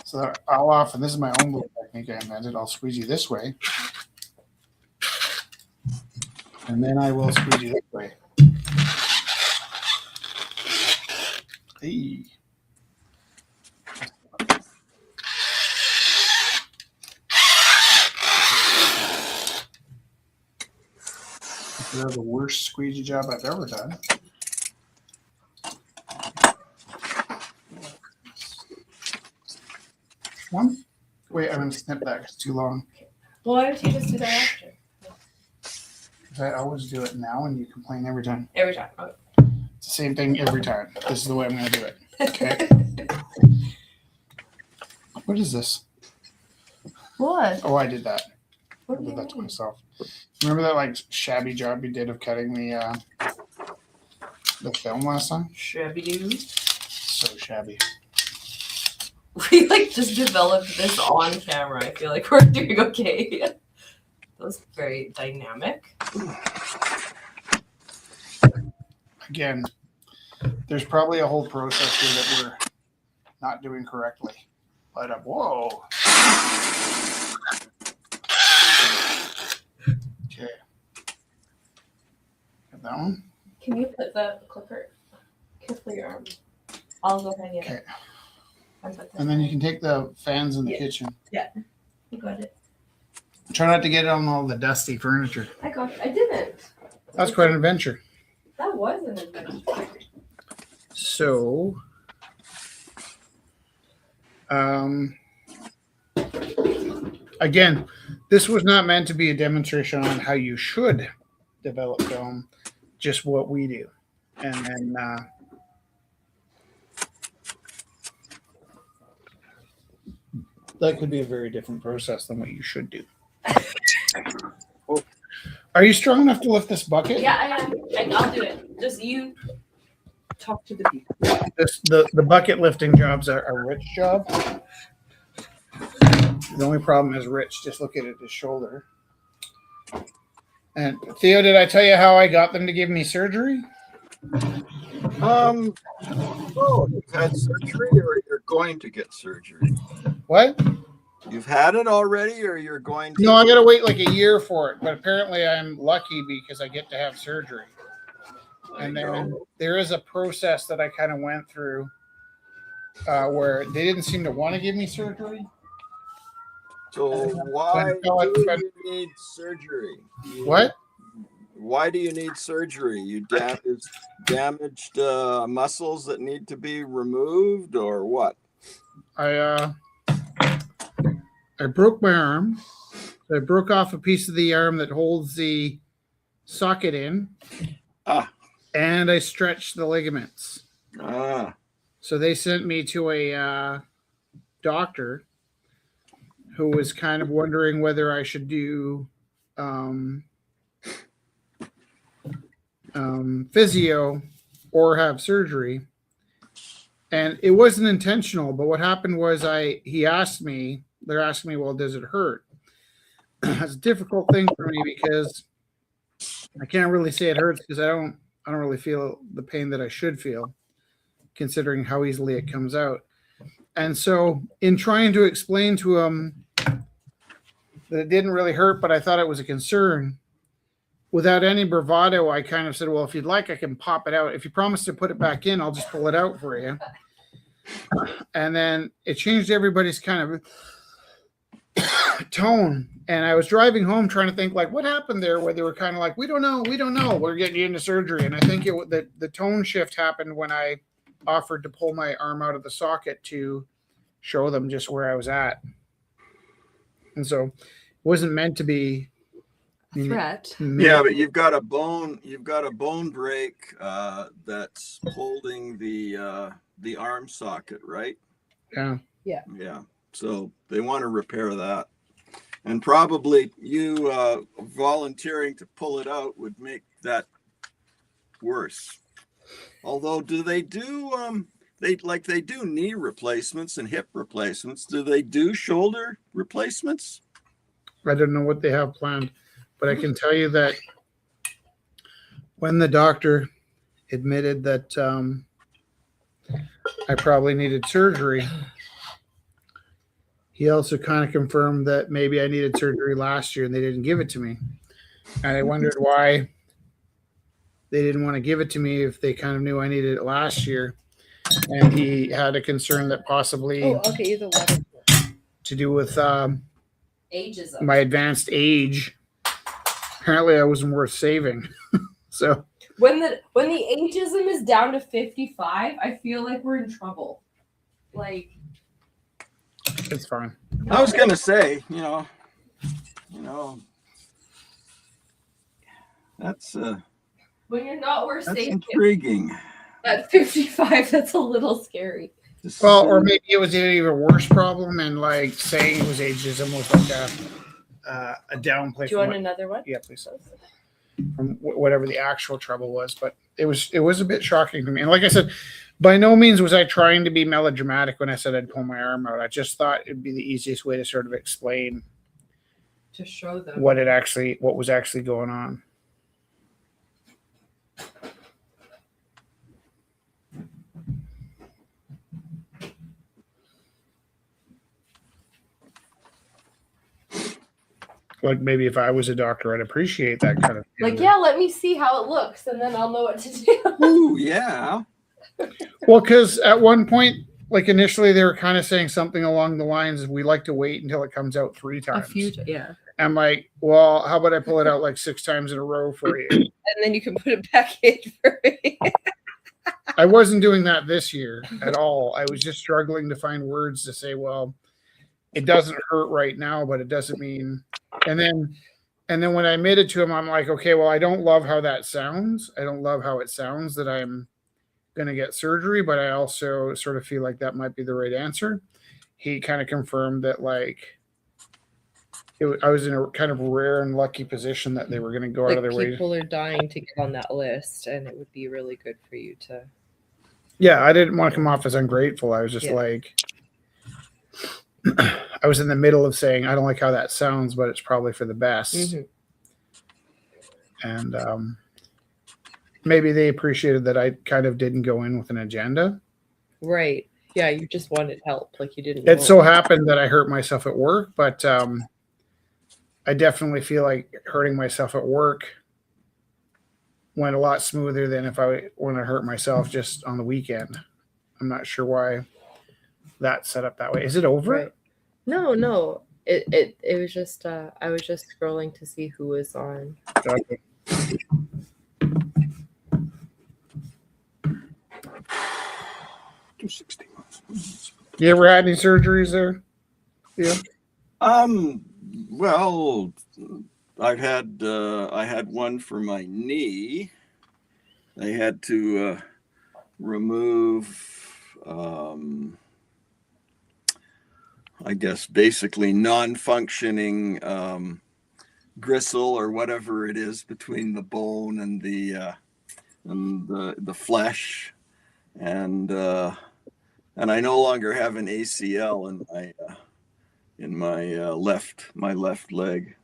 So I'll often, this is my own little technique I invented. I'll squeegee this way. And then I will squeegee this way. Hey. They're the worst squeegee job I've ever done. One? Wait, I'm going to snip that because it's too long. Well, why don't you just do that after? I always do it now and you complain every time. Every time. Okay. It's the same thing every time. This is the way I'm going to do it. Okay. What is this? What? Oh, I did that. What I do did you that to mean? myself. Remember that like shabby job you did of cutting the film last time? Shabby dude. So shabby. We like just developed this on camera. I feel like we're doing okay. That was very dynamic. Again, there's probably a whole process here that we're not doing correctly. But whoa. Okay. Got that one? Can you put the clipper carefully your arm? I'll go ahead and get it. And then you can take the fans in the kitchen. Yeah. You got it. Try not to get it on all the dusty furniture. I got it. I didn't. That's quite an adventure. That was an adventure. So, again, this was not meant to be a demonstration on how you should develop film, just what we do. And then that could be a very different process than what you should do. Are you strong enough to lift this bucket? Yeah, I am. I'll do it. Just you talk to the people. The bucket lifting jobs are a Rich job. The only problem is Rich. Just look at his shoulder. And Theo, did I tell you how I got them to give me surgery? Oh, you've had surgery or you're going to get surgery? What? You've had it already or you're going to? No, I got to wait like a year for it. But apparently I'm lucky because I get to have surgery. And then there is a process that I kind of went through where they didn't seem to want to give me surgery. So why do you need surgery? What? Why do you need surgery? You damaged muscles that need to be removed, or what? I broke my arm. I broke off a piece of the arm that holds the socket in. And I stretched the ligaments. So they sent me to a doctor who was kind of wondering whether I should do physio or have surgery. And it wasn't intentional, but what happened was they're asking me, well, does it hurt? It's a difficult thing for me because I can't really say it hurts because I don't really feel the pain that I should feel, considering how easily it comes out. And so in trying to explain to him that it didn't really hurt, but I thought it was a concern, without any bravado, I kind of said, well, if you'd like, I can pop it out. If you promise to put it back in, I'll just pull it out for you. And then it changed everybody's kind of tone. And I was driving home trying to think, like, what happened there, where they were kind of like, we don't know. We're getting you into surgery. And I think the tone shift happened when I offered to pull my arm out of the socket to show them just where I was at. And so it wasn't meant to be a threat. Yeah, but you've got a bone break that's holding the arm socket, right? Yeah. Yeah. So they want to repair that. And probably you volunteering to pull it out would make that worse. Although, do they do they do knee replacements and hip replacements? Do they do shoulder replacements? I don't know what they have planned, but I can tell you that when the doctor admitted that I probably needed surgery, he also kind of confirmed that maybe I needed surgery last year and they didn't give it to me. And I wondered why they didn't want to give it to me if they kind of knew I needed it last year. And he had a concern that possibly I'll get you the water. to do with Ageism. my advanced age. Apparently, I wasn't worth saving. So When the ageism is down to 55, I feel like we're in trouble. Like, it's fine. I was gonna say, you know, that's when you're not worth that's saving intriguing. at 55, that's a little scary. Well, or maybe it was an even worse problem, and like saying it was ageism was like a downplay. Do you want another one? Yeah, please. From whatever the actual trouble was, but it was a bit shocking to me. And like I said, by no means was I trying to be melodramatic when I said I'd pull my arm out. I just thought it'd be the easiest way to sort of explain To show them what was actually going on. Like maybe if I was a doctor, I'd appreciate that kind of thing. Like, yeah, let me see how it looks, and then I'll know what to do. Ooh, yeah. Well, because at one point, like initially, they were kind of saying something along the lines of, "We like to wait until it comes out 3 times." Yeah. I'm like, well, how about I pull it out like 6 times in a row for you? And then you can put it back in for me. I wasn't doing that this year at all. I was just struggling to find words to say, well, it doesn't hurt right now, but it doesn't mean. And then when I made it to him, I'm like, okay, well, I don't love how that sounds. I don't love how it sounds that I'm going to get surgery, but I also sort of feel like that might be the right answer. He kind of confirmed that, like, I was in a kind of rare and lucky position that they were going to go out of their way. People are dying to get on that list, and it would be really good for you to. Yeah, I didn't want to come off as ungrateful. I was just like, I was in the middle of saying, I don't like how that sounds, but it's probably for the best. Mm-hmm. And maybe they appreciated that I kind of didn't go in with an agenda. Right. Yeah, you just wanted help. Like you didn't. It so happened that I hurt myself at work, but I definitely feel like hurting myself at work went a lot smoother than when I hurt myself just on the weekend. I'm not sure why that's set up that way. Is it over? Right. No. It was just I was just scrolling to see who was on. Okay. You ever had any surgeries there? Yeah. Well, I had one for my knee. They had to remove, I guess, basically non-functioning gristle or whatever it is between the bone and the flesh, and I no longer have an ACL in my left leg.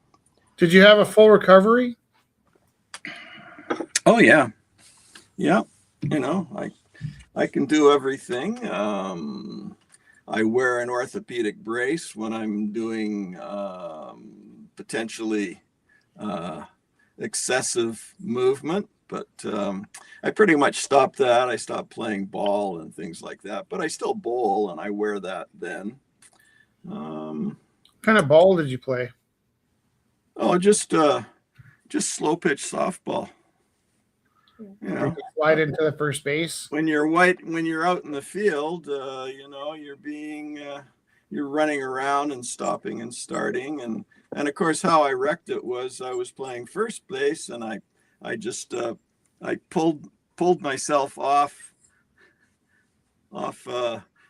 Did you have a full recovery? Oh yeah. You know, I can do everything. I wear an orthopedic brace when I'm doing potentially excessive movement, but I pretty much stopped that. I stopped playing ball and things like that, but I still bowl and I wear that then. What kind of ball did you play? Oh, just slow pitch softball. You know, slide into the first base. When you're out in the field, you know, you're running around and stopping and starting, and of course how I wrecked it was I was playing first base and I just I pulled myself off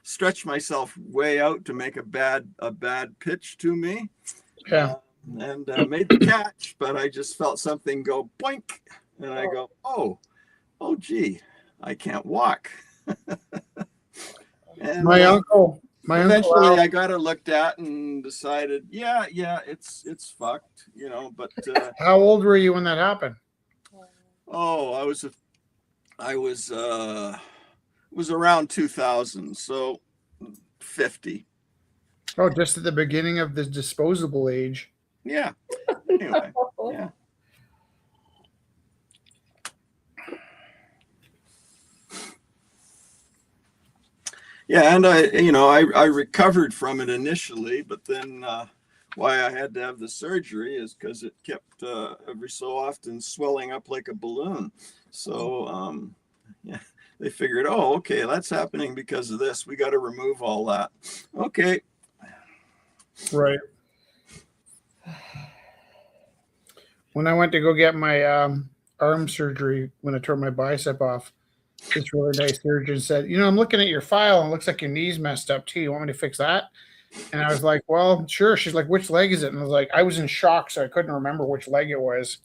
stretch myself way out to make a bad pitch to me. Yeah. And made the catch, but I just felt something go boink, and I go, oh gee, I can't walk. And My uncle eventually Al, I got it looked at and decided, yeah, it's fucked, but how old were you when that happened? oh, I was it was around 2000, so 50. Oh, just at the beginning of the disposable age. Yeah. Anyway, yeah. Yeah, and I recovered from it initially, but then why I had to have the surgery is because it kept every so often swelling up like a balloon. So yeah, they figured, oh, okay, that's happening because of this. We got to remove all that. Okay. Right. When I went to go get my arm surgery when I tore my bicep off, this really nice surgeon said, I'm looking at your file and it looks like your knee's messed up too. You want me to fix that? And I was like, well, sure. She's like, which leg is it? And I was like, I was in shock, so I couldn't remember which leg it was.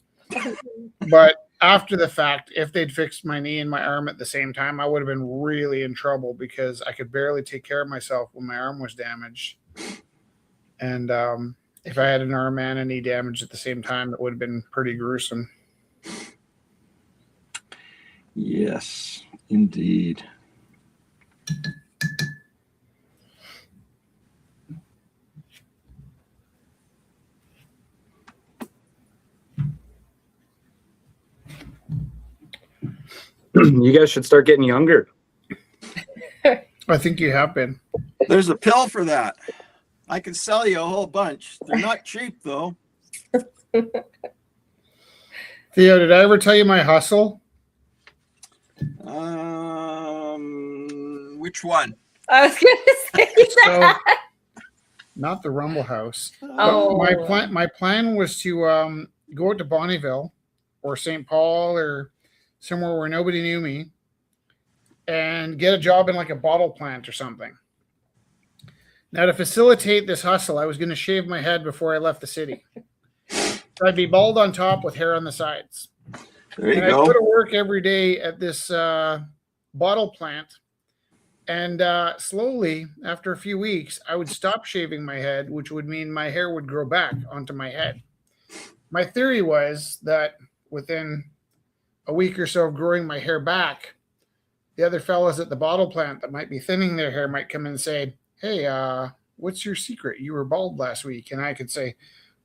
But after the fact, if they'd fixed my knee and my arm at the same time, I would have been really in trouble because I could barely take care of myself when my arm was damaged. And if I had an arm and a knee damage at the same time, it would have been pretty gruesome. Yes, indeed. You guys should start getting younger. I think you have been. There's a pill for that. I can sell you a whole bunch. They're not cheap, though. Theo, did I ever tell you my hustle? Which one? I was going to say that. So, not the Rumble House. Oh. My plan was to go out to Bonnyville or St. Paul or somewhere where nobody knew me and get a job in like a bottle plant or something. Now, to facilitate this hustle, I was going to shave my head before I left the city. So I'd be bald on top with hair on the sides. There you And go. I'd go to work every day at this bottle plant. And slowly, after a few weeks, I would stop shaving my head, which would mean my hair would grow back onto my head. My theory was that within a week or so of growing my hair back, the other fellas at the bottle plant that might be thinning their hair might come in and say, hey, what's your secret? You were bald last week. And I could say,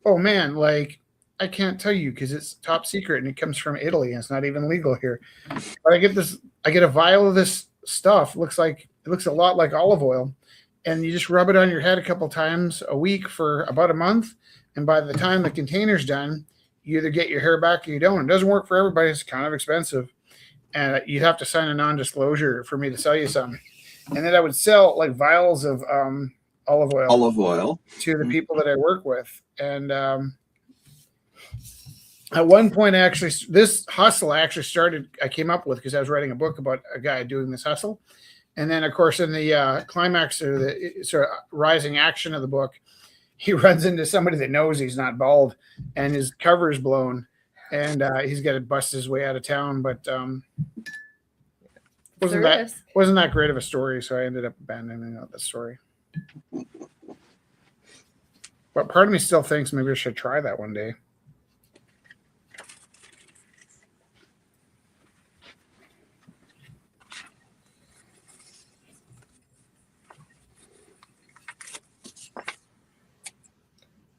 oh, man, like, I can't tell you because it's top secret and it comes from Italy and it's not even legal here. But I get a vial of this stuff. It looks a lot like olive oil. And you just rub it on your head a couple times a week for about a month. And by the time the container's done, you either get your hair back or you don't. It doesn't work for everybody. It's kind of expensive. And you'd have to sign a non-disclosure for me to sell you some. And then I would sell like vials of olive oil to the people that I work with. And at one point, this hustle I came up with because I was writing a book about a guy doing this hustle. And then, of course, in the climax or the sort of rising action of the book, he runs into somebody that knows he's not bald and his cover is blown. And he's got to bust his way out of town. But wasn't that great of a story, so I ended up abandoning the story. But part of me still thinks maybe I should try that one day.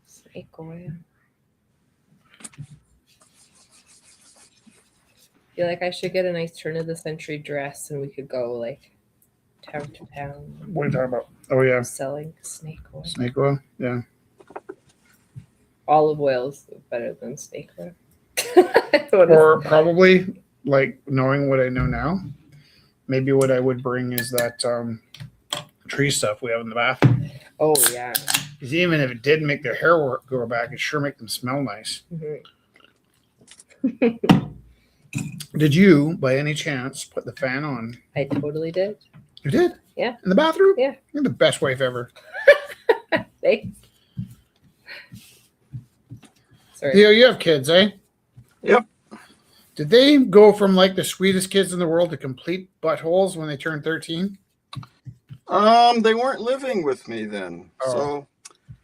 Snake oil. I feel like I should get a nice turn of the century dress and we could go like town to town. What are you talking about? Oh, yeah. Selling snake oil. Snake oil? Yeah. Olive oil is better than snake oil. Or probably, like, knowing what I know now, maybe what I would bring is that tree stuff we have in the bathroom. Oh, yeah. Because even if it did make their hair grow back, it sure make them smell nice. Mm-hmm. Did you, by any chance, put the fan on? I totally did. You did? Yeah. In the bathroom? Yeah. You're the best wife ever. Thanks. Sorry. Theo, you have kids, eh? Yep. Did they go from like the sweetest kids in the world to complete buttholes when they turned 13? They weren't living with me then, Oh, so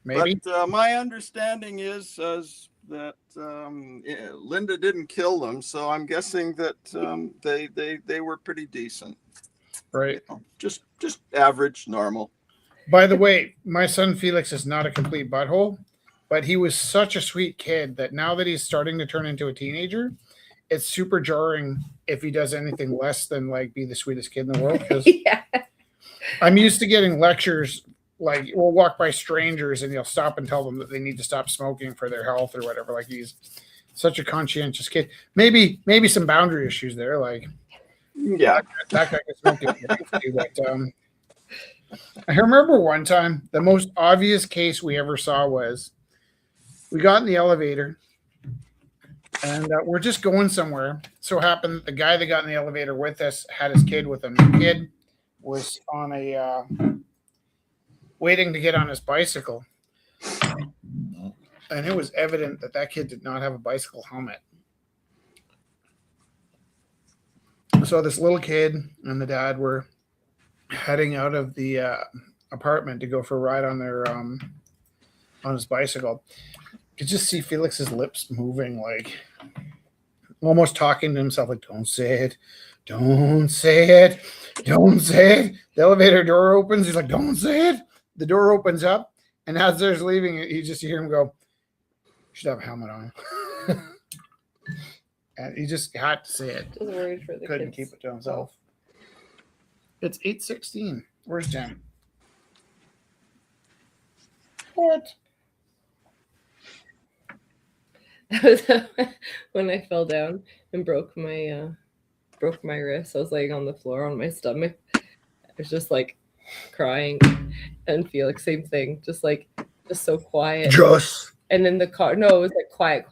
maybe. But my understanding is that Linda didn't kill them, so I'm guessing that they were pretty decent. Right. You know, just average, normal. By the way, my son Felix is not a complete butthole, but he was such a sweet kid that now that he's starting to turn into a teenager, it's super jarring if he does anything less than like be the sweetest kid in the world. Because Yeah. I'm used to getting lectures like we'll walk by strangers and he'll stop and tell them that they need to stop smoking for their health or whatever. Like he's such a conscientious kid. Maybe some boundary issues there. Like Yeah. that guy could smoke it. But I remember one time the most obvious case we ever saw was we got in the elevator and we're just going somewhere. So happened the guy that got in the elevator with us had his kid with him. The kid was on a waiting to get on his bicycle, and it was evident that that kid did not have a bicycle helmet. So this little kid and the dad were heading out of the apartment to go for a ride on their on his bicycle. You could just see Felix's lips moving, like almost talking to himself, like, "Don't say it, don't say it, don't say it." The elevator door opens. He's like, "Don't say it." The door opens up, and as there's leaving, you just hear him go, "You should have a helmet on." And he just had to say it. Just worried for the Couldn't kids. keep it to himself. It's 8:16. Where's Jen? What? That was when I fell down and broke my wrist. I was laying on the floor on my stomach. I was just like crying, and Felix, same thing, just so quiet. Just. And then the car, no, it was like quiet.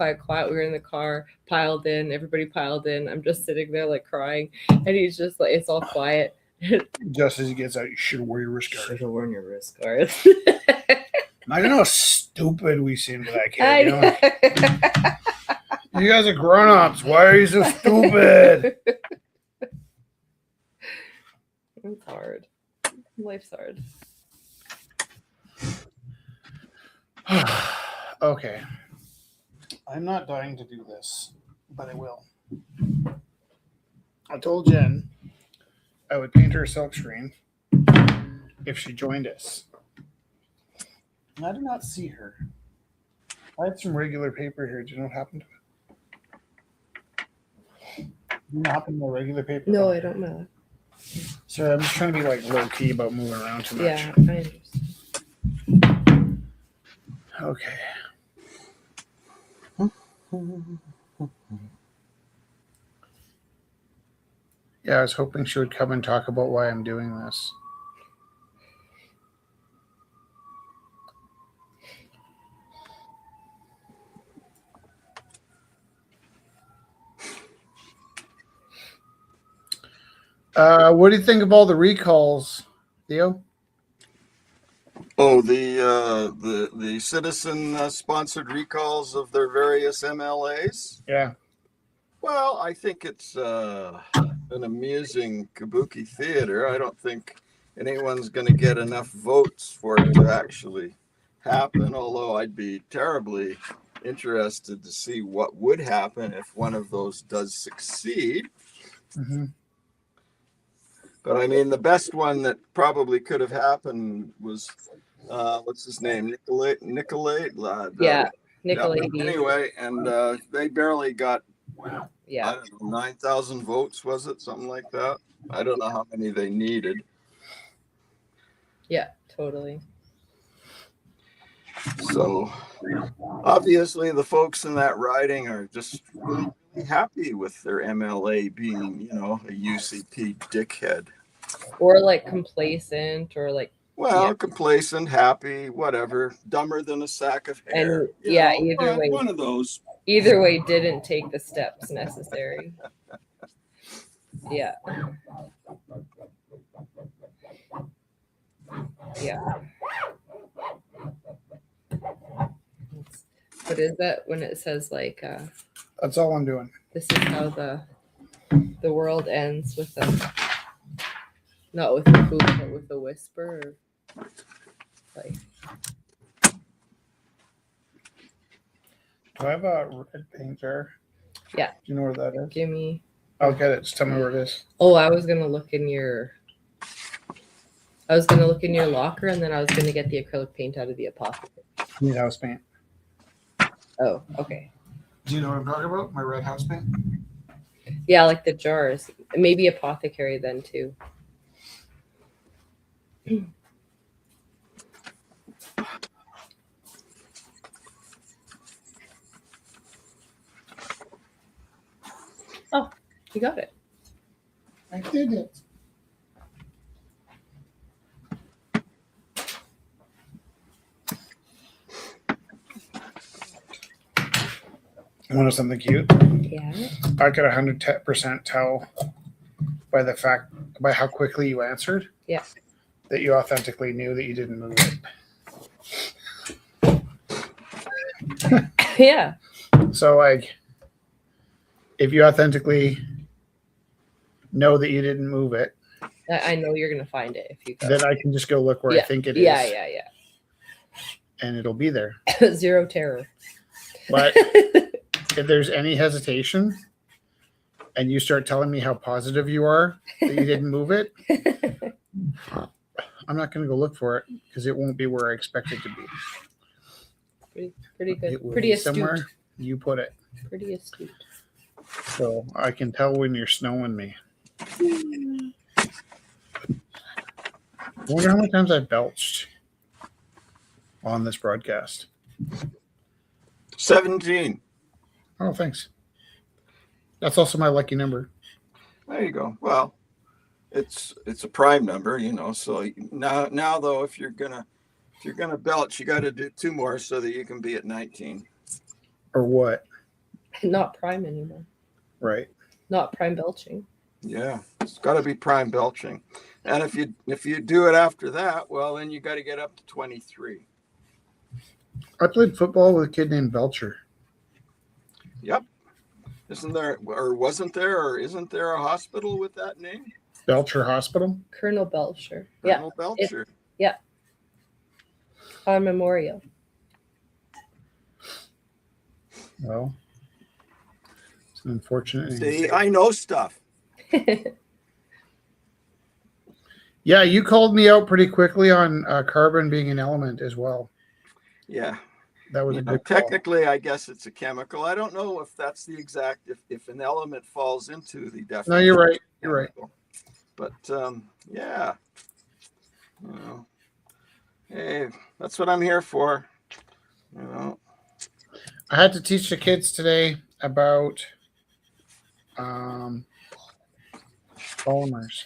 We were in the car, piled in, everybody piled in. I'm just sitting there like crying, and he's just like, it's all quiet. Just as he gets out, you should wear your wrist guard. Should have worn your wrist guards. I don't know how stupid we seem to that kid. I You know? You guys are grown-ups. Why are you so stupid? It's hard. Life's hard. Okay. I'm not dying to do this, but I will. I told Jen I would paint her a silk screen if she joined us. I did not see her. I had some regular paper here. Do you know what happened to it? Do you know what happened to the regular paper? No, I don't know. Sorry, I'm just trying to be like low key about moving around too much. Yeah, I understand. Okay. Yeah, I was hoping she would come and talk about why I'm doing this. What do you think of all the recalls, Theo? Oh, the citizen sponsored recalls of their various MLAs. Yeah. Well, I think it's an amusing kabuki theater. I don't think anyone's going to get enough votes for it to actually happen, although I'd be terribly interested to see what would happen if one of those does succeed. Mm-hmm. But I mean, the best one that probably could have happened was, what's his name? Nicolay? Yeah, Nicolay. Yeah. Anyway, and they barely got, Yeah. I don't know, 9,000 votes, was it? Something like that. I don't know how many they needed. Yeah, totally. So obviously the folks in that riding are just really happy with their MLA being, you know, a UCP dickhead. Or like complacent, or like, Well, yeah. complacent, happy, whatever, dumber than a sack of hair. And yeah, either way, one of those. Either way, didn't take the steps necessary. Yeah. Yeah. What is that when it says like That's all I'm doing. this is how the world ends with a not with a boom but with a whisper or like Do I have a red paint jar? Yeah. Do you know where that is? give me I'll get it. Just tell me where it is. oh I was gonna look in your locker and then I was gonna get the acrylic paint out of the apothecary. You need house paint. Oh, okay. Do you know what I'm talking about? My red house paint? Yeah, like the jars. Maybe apothecary then too. Oh, you got it. I did it. Want to know something cute? Yeah. I could 100% tell by how quickly you answered. Yeah. That you authentically knew that you didn't move it. Yeah. So, like, if you authentically know that you didn't move it, I know you're gonna find it if you go. then I can just go look where I think it is. Yeah. And it'll be there. Zero terror. But if there's any hesitation and you start telling me how positive you are that you didn't move it, I'm not going to go look for it because it won't be where I expect it to be. Pretty good. It will Pretty be astute. somewhere you put it. Pretty astute. So I can tell when you're snowing me. I wonder how many times I've belched on this broadcast. 17. Oh, thanks. That's also my lucky number. There you go. Well, it's a prime number, so now though, if you're gonna belch, you got to do 2 more so that you can be at 19. Or what? Not prime anymore. Right. Not prime belching. Yeah, it's got to be prime belching. And if you do it after that, well, then you got to get up to 23. I played football with a kid named Belcher. Yep. Isn't there, or wasn't there, or isn't there a hospital with that name? Belcher Hospital? Colonel Belcher. Colonel Belcher. On Memorial. Well, it's an unfortunate name. See, I know stuff. Yeah, you called me out pretty quickly on carbon being an element as well. Yeah. That was a good call. Technically, I guess it's a chemical. I don't know if that's the exact, if an element falls into the definition. No, you're right. You're right. But yeah, hey, that's what I'm here for. I had to teach the kids today about polymers.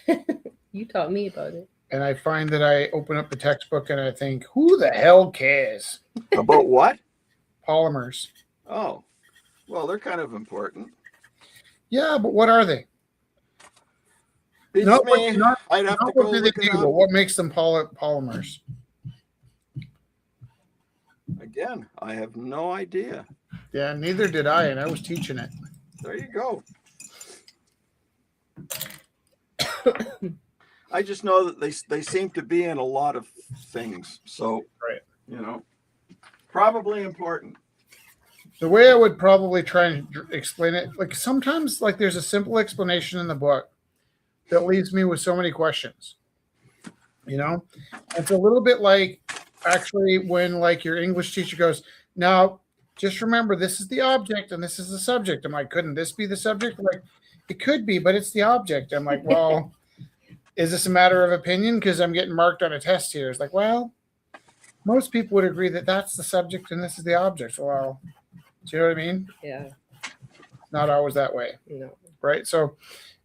You taught me about it. And I find that I open up the textbook and I think, who the hell cares? About what? Polymers. Oh, well, they're kind of important. Yeah, but what are they? Beats Not me. what, I'd have to not go what do they look it do, up. but what makes them polymers? Again, I have no idea. Yeah, neither did I, and I was teaching it. There you go. I just know that they seem to be in a lot of things. So, right. Probably important. The way I would probably try and explain it, like sometimes like there's a simple explanation in the book that leaves me with so many questions. It's a little bit like actually when like your English teacher goes, now just remember this is the object and this is the subject. I'm like, couldn't this be the subject? Like, it could be, but it's the object. I'm like, well, is this a matter of opinion? Because I'm getting marked on a test here. It's like, well, most people would agree that that's the subject and this is the object. Well, do you know what I mean? Yeah. Not always that way. No. Right? So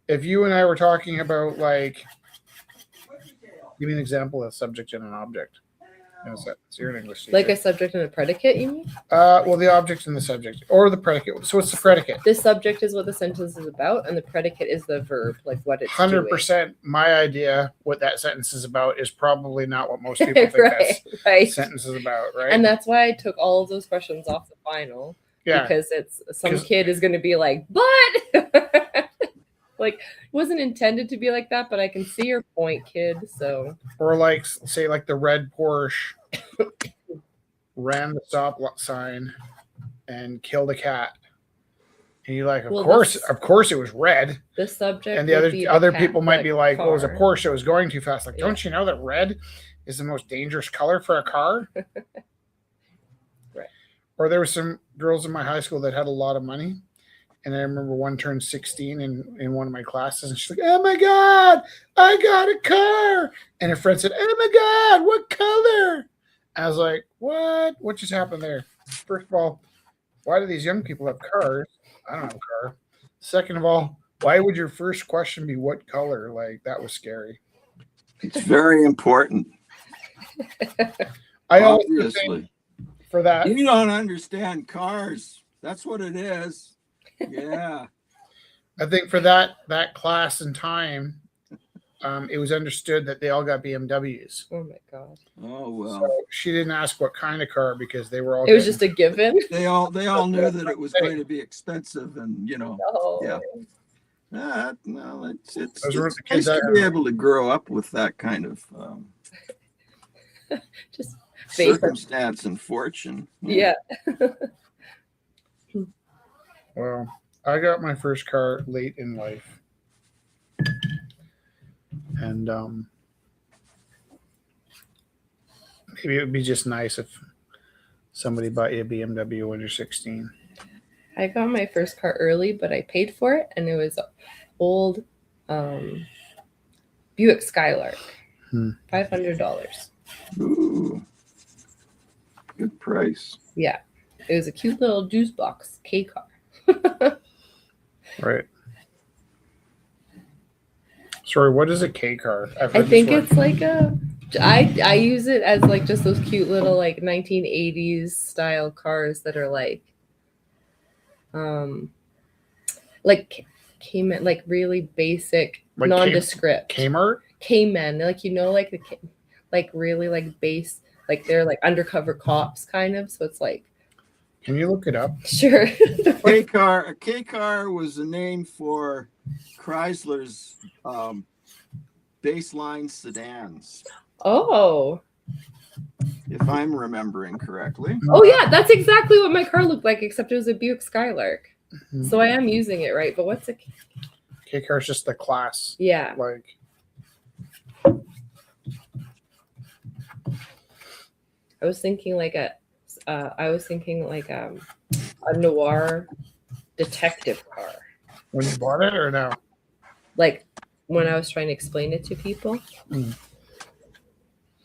if you and I were talking about like, give me an example of subject and an object. No sentence. You're an English teacher. Like a subject and a predicate, you mean? Well, the object and the subject, or the predicate. So what's the predicate? The subject is what the sentence is about, and the predicate is the verb, like what it's 100%. My idea, what that sentence is about, is probably not what most people think right, that right. sentence is about, right? And that's why I took all of those questions off the final. Yeah. Because it's some kid is going to be like, but like, it wasn't intended to be like that, but I can see your point, kid. So, or like, say, like the red Porsche ran the stop sign and killed a cat. And you're like, of course it was red. The subject and the other people might be like, well, it was a Porsche that was going too fast. Like, don't you know that red is the most dangerous color for a car? Right. Or there were some girls in my high school that had a lot of money. And I remember one turned 16 in one of my classes, and she's like, oh my God, I got a car. And her friend said, oh my God, what color? I was like, what? What just happened there? First of all, why do these young people have cars? I don't have a car. Second of all, why would your first question be what color? Like, that was scary. It's very important. I always think for that. You don't understand cars. That's what it is. Yeah. I think for that class and time, it was understood that they all got BMWs. Oh my God. Oh well. So she didn't ask what kind of car because they were all. It was just a given. They all knew that it was going to be expensive, and yeah. No, it's nice to be able to grow up with that kind of just circumstance and fortune. Yeah. Well, I got my first car late in life. And maybe it would be just nice if somebody bought you a BMW when you're 16. I got my first car early, but I paid for it, and it was an old Buick Skylark. $500. Ooh. Good price. Yeah. It was a cute little juice box K car. Right. Sorry, what is a K car? I think it's like I use it as like just those cute little like 1980s style cars that are like Cayman, like really basic, like nondescript. Kmart? Cayman, like like really like base, like they're like undercover cops kind of. So it's like. Can you look it up? Sure. A K car was a name for Chrysler's baseline sedans. Oh. If I'm remembering correctly. Oh yeah, that's exactly what my car looked like, except it was a Buick Skylark. Mm-hmm. So I am using it right, but what's a K car? Is just the class. Yeah. Like. I was thinking like a noir detective car. When you bought it or no? Like when I was trying to explain it to people.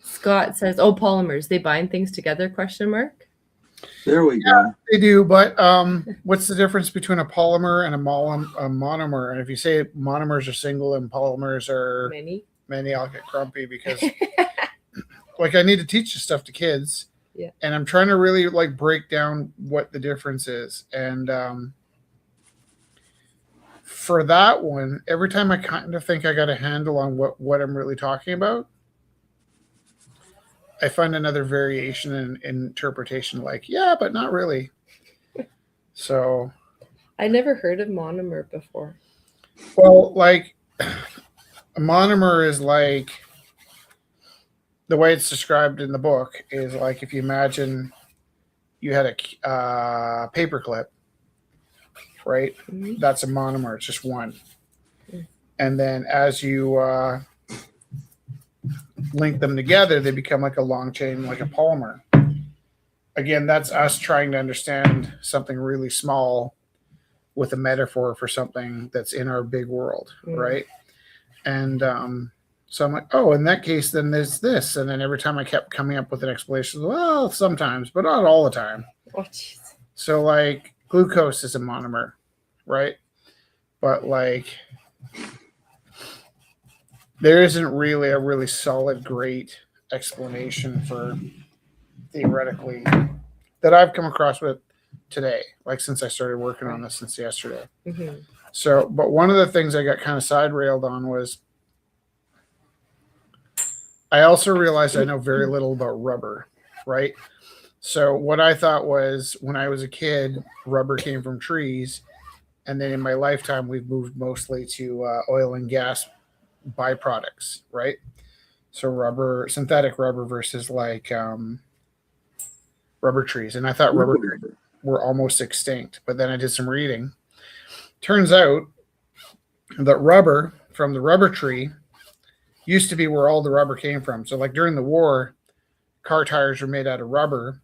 Scott says, "Oh, polymers, they bind things together?" ? There we go. Yeah, they do, but what's the difference between a polymer and a monomer? And if you say monomers are single and polymers are many, I'll get grumpy because like I need to teach this stuff to kids. Yeah. And I'm trying to really like break down what the difference is. And for that one, every time I kind of think I got a handle on what I'm really talking about, I find another variation in interpretation, like, yeah, but not really. So I never heard of monomer before. Well, like a monomer is like the way it's described in the book is like if you imagine you had a paper clip, right? Mm-hmm. That's a monomer. It's just one. Mm-hmm. And then as you link them together, they become like a long chain, like a polymer. Again, that's us trying to understand something really small with a metaphor for something that's in our big world, right? And so I'm like, oh, in that case, then there's this. And then every time I kept coming up with an explanation, well, sometimes, but not all the time. Oh, jeez. So like glucose is a monomer, right? But like there isn't really a really solid, great explanation for theoretically that I've come across with today, like since I started working on this since yesterday. Mm-hmm. So, but one of the things I got kind of side railed on was I also realized I know very little about rubber, right? So, what I thought was when I was a kid, rubber came from trees. And then in my lifetime, we've moved mostly to oil and gas byproducts, right? So, rubber, synthetic rubber versus like rubber trees. And I thought rubber trees were almost extinct. But then I did some reading. Turns out that rubber from the rubber tree used to be where all the rubber came from. So, like during the war, car tires were made out of rubber,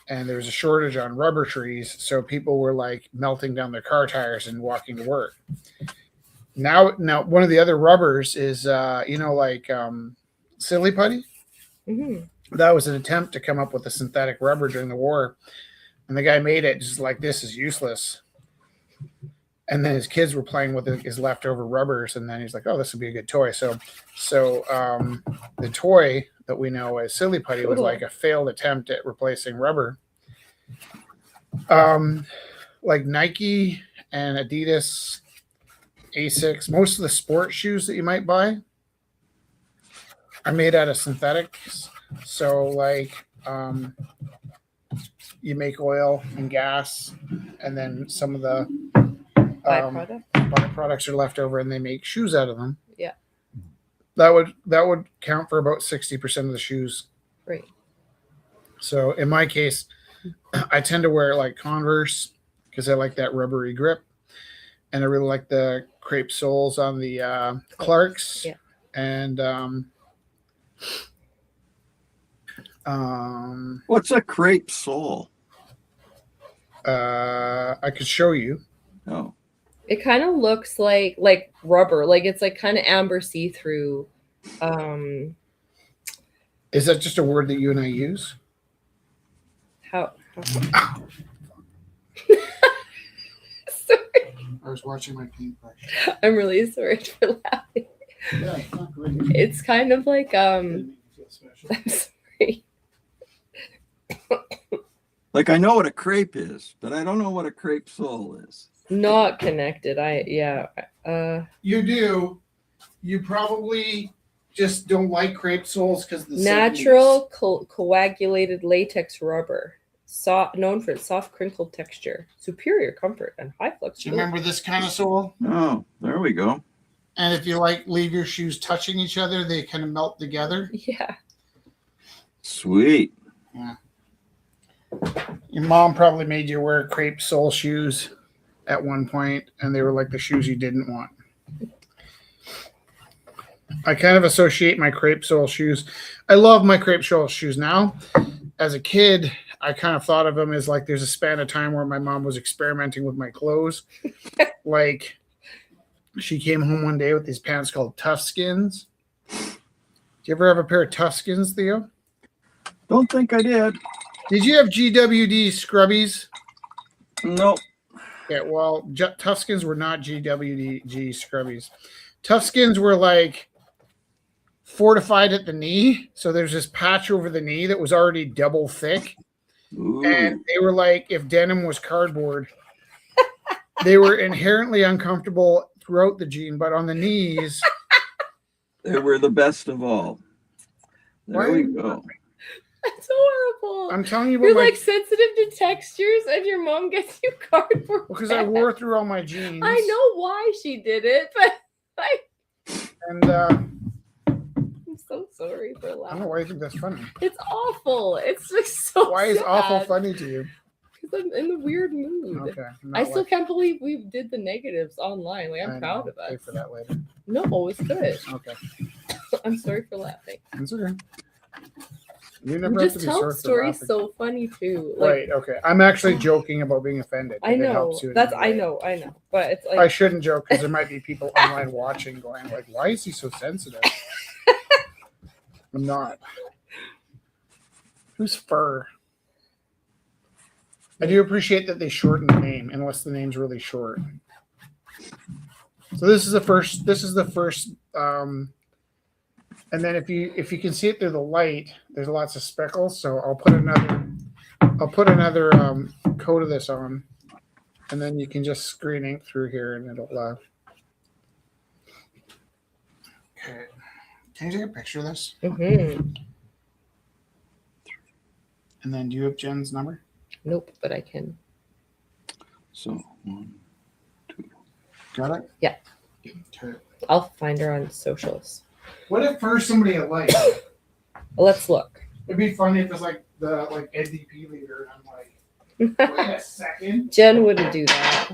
and there was a shortage on rubber trees. So people were like melting down their car tires and walking to work. Now, one of the other rubbers is, like silly putty. Mm-hmm. That was an attempt to come up with a synthetic rubber during the war, and the guy made it just like, this is useless. And then his kids were playing with his leftover rubbers, and then he's like, "Oh, this would be a good toy." So the toy that we know as silly putty was like a failed attempt at replacing rubber. Like Nike and Adidas, Asics, most of the sports shoes that you might buy are made out of synthetics. So like you make oil and gas, and then some of the byproducts are left over, and they make shoes out of them. Yeah, that would count for about 60% of the shoes. Right. So in my case, I tend to wear like Converse because I like that rubbery grip, and I really like the crepe soles on the Clarks. Yeah. And what's a crepe sole? I could show you. Oh. It kind of looks like rubber, like it's like kind of amber see-through. Is that just a word that you and I use? How? Sorry. I was watching my paintbrush. I'm really sorry for laughing. Yeah, it's not great. It's kind of like Didn't make you feel special. I'm sorry. Like I know what a crepe is, but I don't know what a crepe sole is. Not connected. You do. You probably just don't like crepe soles because the natural coagulated latex rubber, known for its soft crinkled texture, superior comfort, and high Do you flexibility. remember this kind of sole? Oh, there we go. And if you like leave your shoes touching each other, they kind of melt together. Yeah. Sweet. Yeah. Your mom probably made you wear crepe sole shoes at one point, and they were like the shoes you didn't want. I kind of associate my crepe sole shoes. I love my crepe sole shoes now. As a kid, I kind of thought of them as like there's a span of time where my mom was experimenting with my clothes. Like she came home one day with these pants called Tough Skins. Do you ever have a pair of Tough Skins, Theo? Don't think I did. Did you have GWD scrubbies? Nope. Yeah, well, Tough Skins were not GWD scrubbies. Tough Skins were like fortified at the knee. So there's this patch over the knee that was already double thick. Ooh. And they were like, if denim was cardboard, they were inherently uncomfortable throughout the jean, but on the knees. They were the best of all. There we go. That's horrible. I'm telling you about You're my, like sensitive to textures, and your mom gets you cardboard. because I wore through all my jeans. I know why she did it, but And I'm so sorry for I don't know laughing. why you think that's funny. It's awful. It's just so Why is sad. awful funny to you? Because I'm in the weird mood. Okay. I still can't believe we did the negatives online. Like I'm proud of Pay us. for that later. No, it's good. Okay. I'm sorry for laughing. It's okay. You never We have just to be tell sorry for stories laughing. so funny too. Like, Right. Okay. I'm actually joking about being offended. I if it know. helps you in That's any I way. know. But it's like I shouldn't joke because there might be people online watching going like, why is he so sensitive? I'm not. Who's Fur? I do appreciate that they shorten the name unless the name's really short. So this is the first And then if you can see it through the light, there's lots of speckles. So I'll put another coat of this on, and then you can just screen ink through here, and it'll. Okay. Can you take a picture of this? Mm-hmm. And then do you have Jen's number? Nope, but I can. So 1, 2. Got it? Yeah. Okay. I'll find her on socials. What if first somebody at light? Let's look. It'd be funny if it's like the NDP leader, and I'm like, wait a second. Jen wouldn't do that.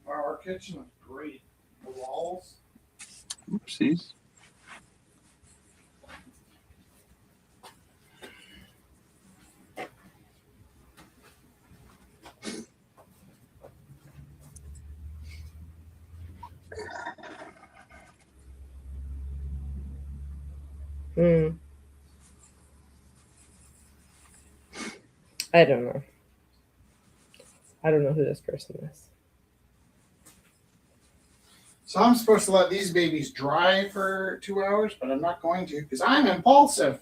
Wow, our kitchen is great. The walls. Oopsies. Hmm. I don't know. I don't know who this person is. So I'm supposed to let these babies dry for 2 hours, but I'm not going to because I'm impulsive.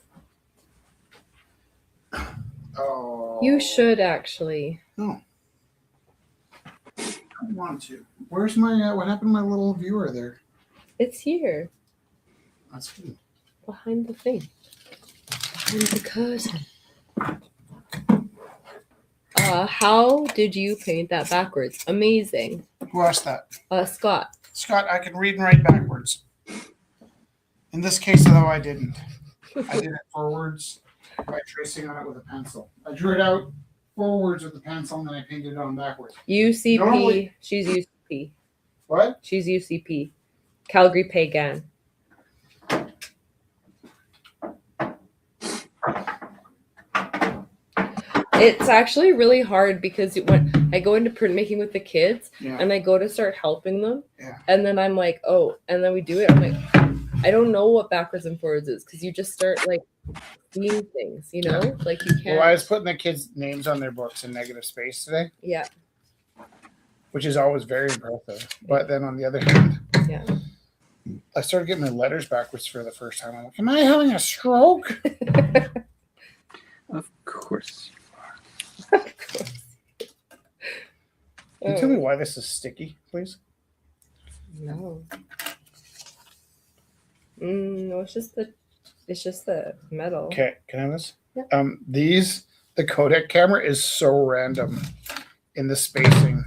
Oh. You should actually. No. I want to. Where's my, what happened to my little viewer there? It's here. That's good. Behind the thing. Behind the curtain. How did you paint that backwards? Amazing. Who asked that? Scott. Scott, I can read and write backwards. In this case, though, I didn't. I did it forwards by tracing on it with a pencil. I drew it out forwards with the pencil, and then I painted it on backwards. UCP. Normally- She's UCP. What? She's UCP. Calgary Pagan. It's actually really hard because when I go into printmaking with the kids Yeah. and I go to start helping them, Yeah. and then I'm like, oh, and then we do it. I'm like, I don't know what backwards and forwards is because you just start like seeing things, you know, like you can't. Well, I was putting the kids' names on their books in negative space today, Yeah, which is always very impressive. But then on the other hand, yeah. I started getting my letters backwards for the first time. I'm like, am I having a stroke? Of course. Of course. Can you tell me why this is sticky, please? No. No, it's just the metal. Okay, can I have this? Yeah. The Kodak camera is so random in the spacing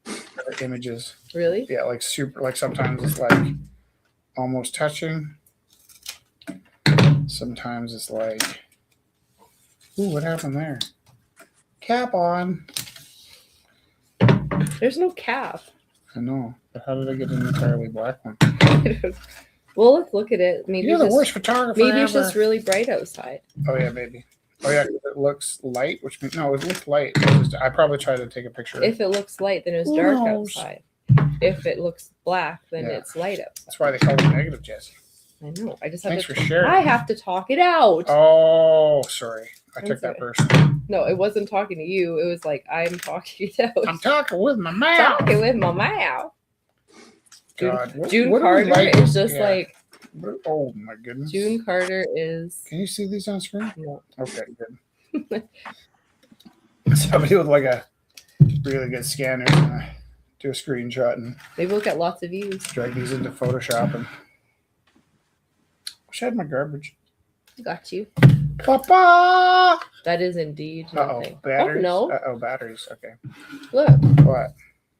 of the images. Really? Yeah, like super, like sometimes it's like almost touching. Sometimes it's like, ooh, what happened there? Cap on. There's no cap. I know, but how did I get an entirely black one? Well, let's look at it. Maybe You're the just, worst photographer maybe ever. it's just really bright outside. Oh yeah, maybe. Oh yeah, 'cause it looks light, which means no, it looked light. I probably tried to take a picture. If it looks light, then it's Who dark knows? outside. If it looks black, then Yeah. it's light outside. That's why they call it negative, Jesse. I know. I just have Thanks to. for sharing. I have to talk it out. Oh, sorry, I That's took that okay. personally. No, it wasn't talking to you. It was like I'm talking it out. I'm talking with my mouth. Talking with my mouth. God, June what are we Carter like? is just Yeah. like Oh my goodness. June Carter is. Can you see these on screen? No. Okay, good. Somebody with like a really good scanner is gonna do a screenshot and Maybe we'll get lots of views. drag these into Photoshop. And wish I had my garbage. Got you. Papa. That is indeed Uh-oh, nothing. batteries. Oh no! Uh-oh, batteries. Okay. Look. What?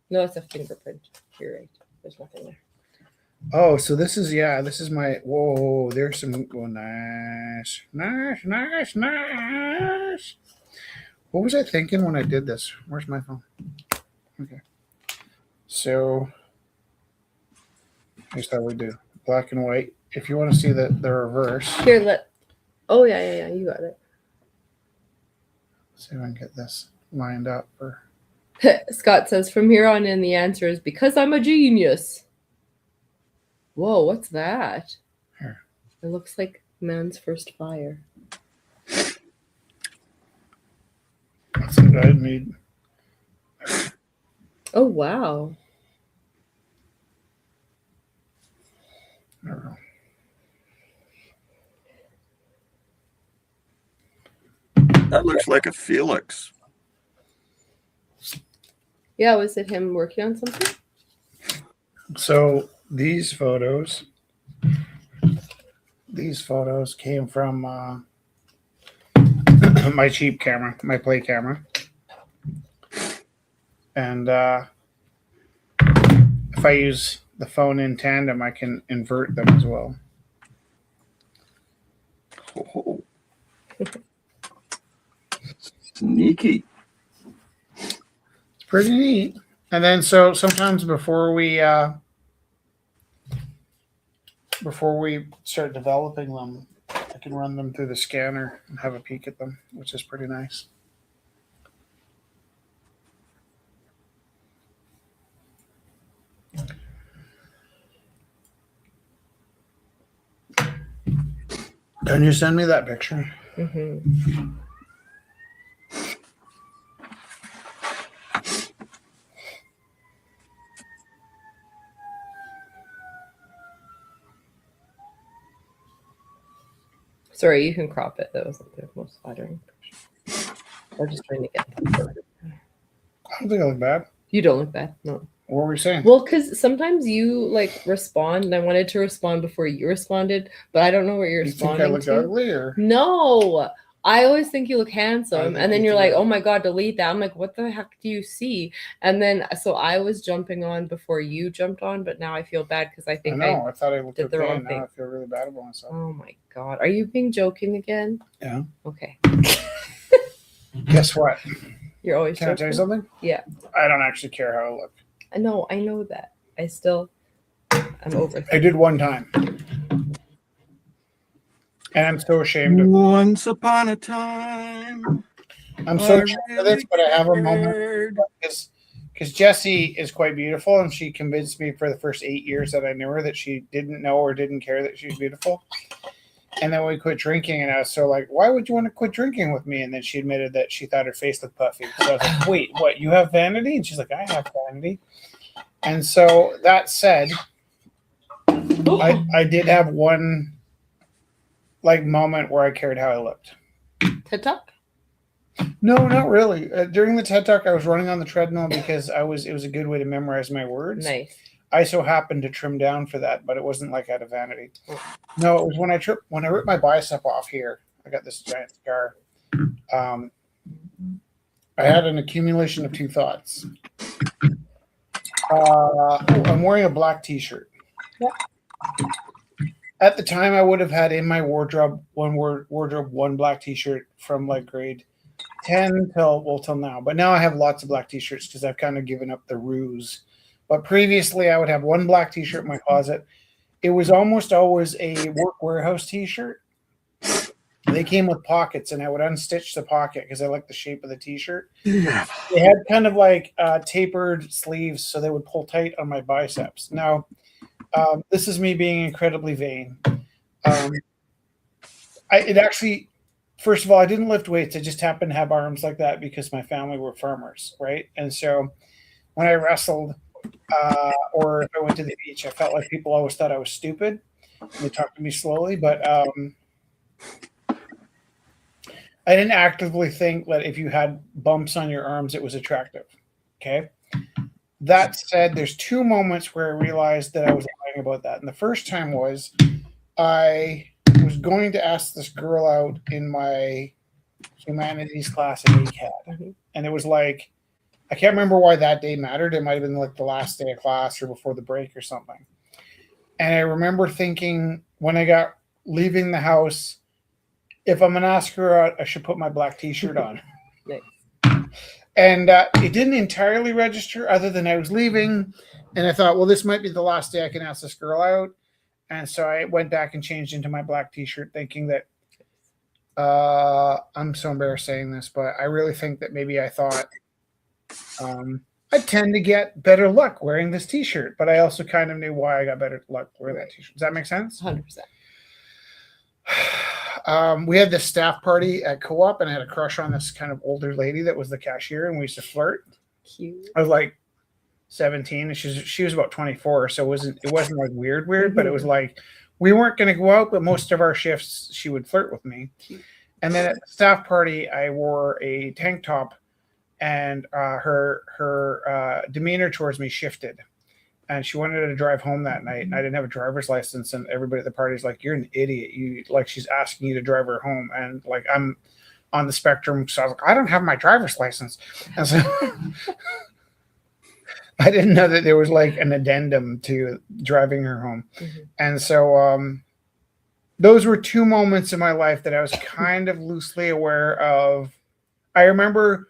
No, it's a fingerprint. You're right. There's nothing there. Oh, so this is my, whoa, there's some, oh, nice. What was I thinking when I did this? Where's my phone? Okay. So here's how we do black and white. If you want to see the reverse, Here, let. Oh yeah. You got it. see if I can get this lined up. Scott says, from here on in, the answer is because I'm a genius. Whoa, what's that? Here. It looks like man's first fire. That's some dried meat. Oh, wow. I don't know. That looks like a Felix. Yeah, was it him working on something? So these photos came from my cheap camera, my play camera. And if I use the phone in tandem, I can invert them as well. Oh. Sneaky. It's pretty neat. And then so sometimes before we start developing them, I can run them through the scanner and have a peek at them, which is pretty nice. Can you send me that picture? Mm-hmm. Sorry, you can crop it. That wasn't the most flattering picture. I'm just trying to get that. I don't think I look bad. You don't look bad. No. What were we saying? Well, because sometimes you like respond, and I wanted to respond before you responded, but I don't know what you're You think responding I look to. ugly or? No, I always think you look I handsome, think and then you you're do. like, "Oh my god, delete that." I'm like, "What the heck do you see?" And then so I was jumping on before you jumped on, but now I feel bad because I I think know. I thought I looked did the okay, wrong and thing. now I feel really bad about myself. Oh my god, are you being joking again? Yeah. Okay, Guess what? you're always Can I tell you joking. something? Yeah, I don't actually care how I look. I know that. I'm over. I did one time. And I'm so ashamed of it. Once upon a time. I'm so I ashamed of really this, but I have a moment cared. because Jessie is quite beautiful, and she convinced me for the first 8 years that I knew her that she didn't know or didn't care that she was beautiful. And then we quit drinking, and I was so like, why would you want to quit drinking with me? And then she admitted that she thought her face looked puffy. So I was like, wait, what? You have vanity? And she's like, I have vanity. And so that said, I did have one like moment where I cared how I looked. TED Talk? No, not really. During the TED Talk, I was running on the treadmill because it was a good way to memorize my words. Nice. I so happened to trim down for that, but it wasn't like out of vanity. No, it was when I ripped my bicep off here. I got this giant scar. I had an accumulation of two thoughts. I'm wearing a black T-shirt. At the time, I would have had in my wardrobe one black T-shirt from like grade 10 till now. But now I have lots of black T-shirts because I've kind of given up the ruse. But previously, I would have one black T-shirt in my closet. It was almost always a work warehouse T-shirt. They came with pockets, and I would unstitch the pocket because I like the shape of the T-shirt. Yeah. They had kind of like tapered sleeves, so they would pull tight on my biceps. Now, this is me being incredibly vain. It actually, first of all, I didn't lift weights. I just happened to have arms like that because my family were farmers, right? And so when I wrestled or if I went to the beach, I felt like people always thought I was stupid. They talked to me slowly, but I didn't actively think that if you had bumps on your arms, it was attractive. Okay. That said, there's two moments where I realized that I was lying about that. And the first time was I was going to ask this girl out in my humanities class at ACAD. And it was like, I can't remember why that day mattered. It might have been like the last day of class or before the break or something. And I remember thinking when I got leaving the house, if I'm going to ask her out, I should put my black T-shirt on. Nice. And it didn't entirely register other than I was leaving. And I thought, well, this might be the last day I can ask this girl out. And so I went back and changed into my black T-shirt thinking that I'm so embarrassed saying this, but I really think that maybe I thought I tend to get better luck wearing this T-shirt, but I also kind of knew why I got better luck wearing that T-shirt. Does that make sense? 100%. We had this staff party at co-op, and I had a crush on this kind of older lady that was the cashier, and we used to flirt. Cute. I was like 17, and she was about 24, so it wasn't like weird, but it was like we weren't going to go out, but most of our shifts she would flirt with me. And then at the staff party, I wore a tank top, and her demeanor towards me shifted. And she wanted to drive home that night, and I didn't have a driver's license. And everybody at the party's like, "You're an idiot! She's asking you to drive her home." And like I'm on the spectrum, so I was like, "I don't have my driver's license," and so I didn't know that there was like an addendum to driving her home. Mm-hmm. And so those were two moments in my life that I was kind of loosely aware of. I remember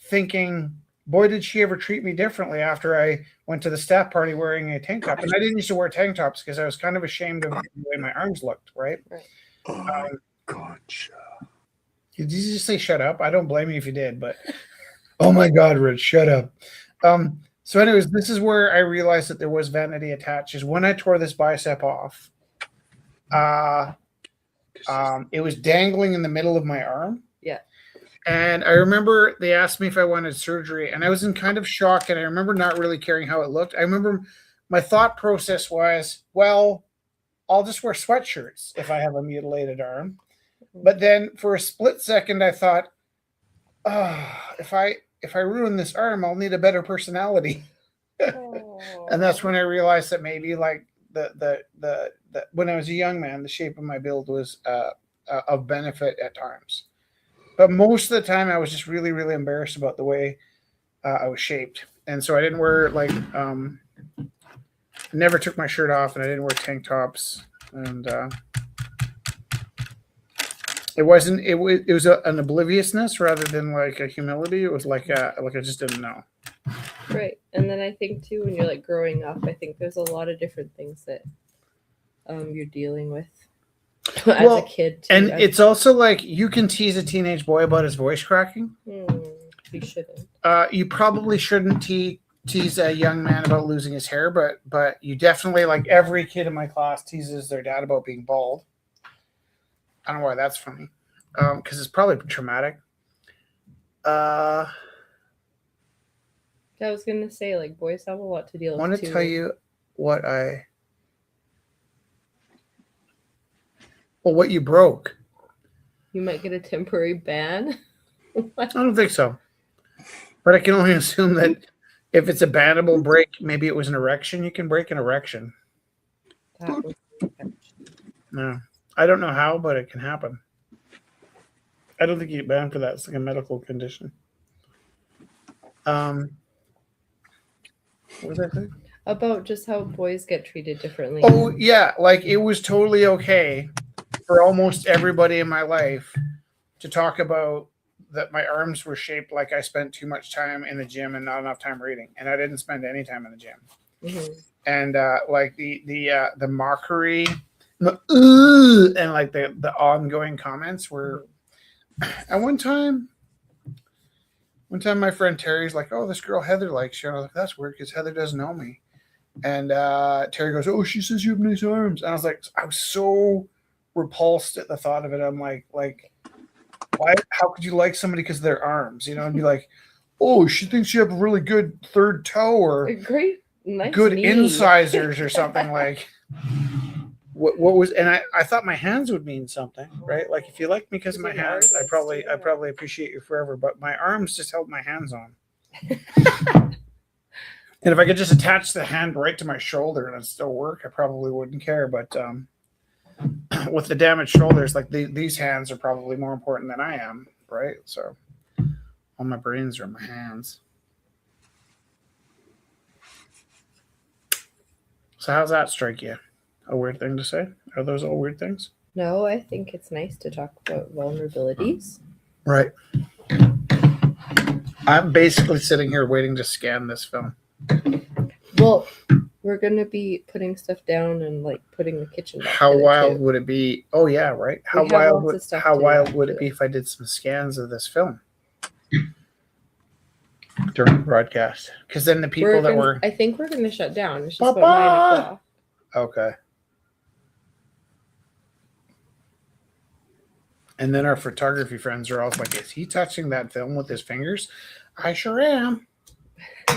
thinking, boy, did she ever treat me differently after I went to the staff party wearing a tank top. And I didn't used to wear tank tops because I was kind of ashamed of the way my arms looked, right? Oh my God. Did you just say shut up? I don't blame you if you did, but oh my God, Rich, shut up. So anyways, this is where I realized that there was vanity attached, is when I tore this bicep off. It was dangling in the middle of my arm. Yeah. And I remember they asked me if I wanted surgery, and I was in kind of shock, and I remember not really caring how it looked. I remember my thought process was, well, I'll just wear sweatshirts if I have a mutilated arm. But then for a split second, I thought, if I ruin this arm, I'll need a better personality. And that's when I realized that maybe like the when I was a young man, the shape of my build was of benefit at times. But most of the time, I was just really, really embarrassed about the way I was shaped. And so I didn't wear never took my shirt off, and I didn't wear tank tops. And it was an obliviousness rather than like a humility. It was like I just didn't know. Right. And then I think too, when you're like growing up, I think there's a lot of different things that you're dealing with. As a kid, too. And it's also like you can tease a teenage boy about his voice cracking. You shouldn't. You probably shouldn't tease a young man about losing his hair, but you definitely, like every kid in my class teases their dad about being bald. I don't know why that's funny, because it's probably traumatic. I was gonna say, like, boys have a lot to deal with. I want to tell you what what you broke. You might get a temporary ban. I don't think so. But I can only assume that if it's a bannable break, maybe it was an erection. You can break an erection. No. I don't know how, but it can happen. I don't think you get banned for that. It's like a medical condition. What was I saying? About just how boys get treated differently. Oh, yeah. Like, it was totally okay for almost everybody in my life to talk about that my arms were shaped like I spent too much time in the gym and not enough time reading. And I didn't spend any time in the gym. Mm-hmm. And like the mockery and like the ongoing comments were. At one time my friend Terry's like, "Oh, this girl Heather likes you." And I was like, "That's weird because Heather doesn't know me." And Terry goes, "Oh, she says you have nice arms." And I was so repulsed at the thought of it. I'm like, why? How could you like somebody because of their arms? You know, and be like, "Oh, she thinks you have a really good third toe or great, nice good knee. incisors or something." Like, what was? And I thought my hands would mean something, right? Like, if you like me because of my hands, I probably appreciate you forever. But my arms just held my hands on. And if I could just attach the hand right to my shoulder and it still work, I probably wouldn't care. But with the damaged shoulders, like these hands are probably more important than I am, right? So all my brains are in my hands. So how's that strike you? A weird thing to say? Are those all weird things? No, I think it's nice to talk about vulnerabilities. Right. I'm basically sitting here waiting to scan this film. Well, we're going to be putting stuff down and like putting the kitchen back. How wild would it be? Oh yeah, right. How wild would it be if I did some scans of this film? during the broadcast, because then the people that were I think we're going to shut down. It's just Papa! about 9 o'clock. okay. And then our photography friends are all like, "Is he touching that film with his fingers?" I sure am.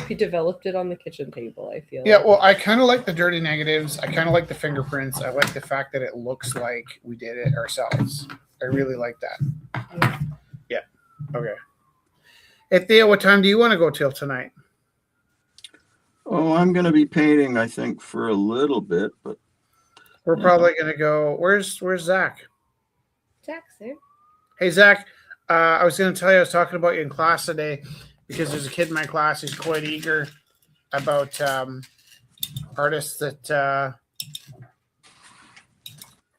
We developed it on the kitchen table, I feel. Yeah, like. well, I kind of like the dirty negatives. I kind of like the fingerprints. I like the fact that it looks like we did it ourselves. I really like that. Yeah. Okay. Hey, Theo, what time do you want to go till tonight? Oh, I'm going to be painting, I think, for a little bit, but We're probably going to go. Where's Zach? Zach's there. Hey, Zach, I was going to tell you I was talking about you in class today because there's a kid in my class who's quite eager about artists that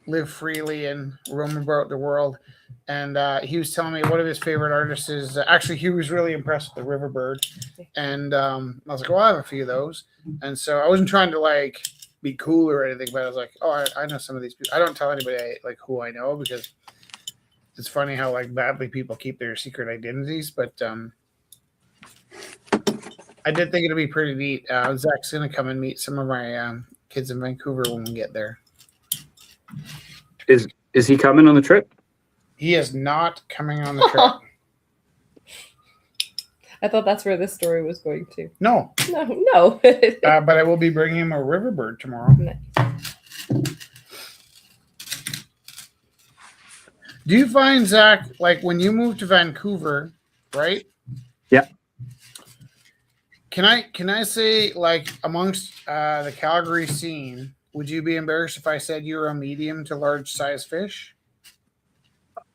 live freely and roam about the world. And he was telling me one of his favorite artists is actually, he was really impressed with the Riverbird. And I was like, well, I have a few of those. And so I wasn't trying to like be cool or anything, but I was like, oh, I know some of these people. I don't tell anybody like who I know because it's funny how like badly people keep their secret identities. But I did think it'd be pretty neat. Zach's going to come and meet some of my kids in Vancouver when we get there. Is he coming on the trip? He is not coming on the trip. I thought that's where this story was going to. No. No. But I will be bringing him a Riverbird tomorrow. Nice. Do you find, Zach, like when you moved to Vancouver, right? Yeah. Can I say, like, amongst the Calgary scene, would you be embarrassed if I said you were a medium to large size fish?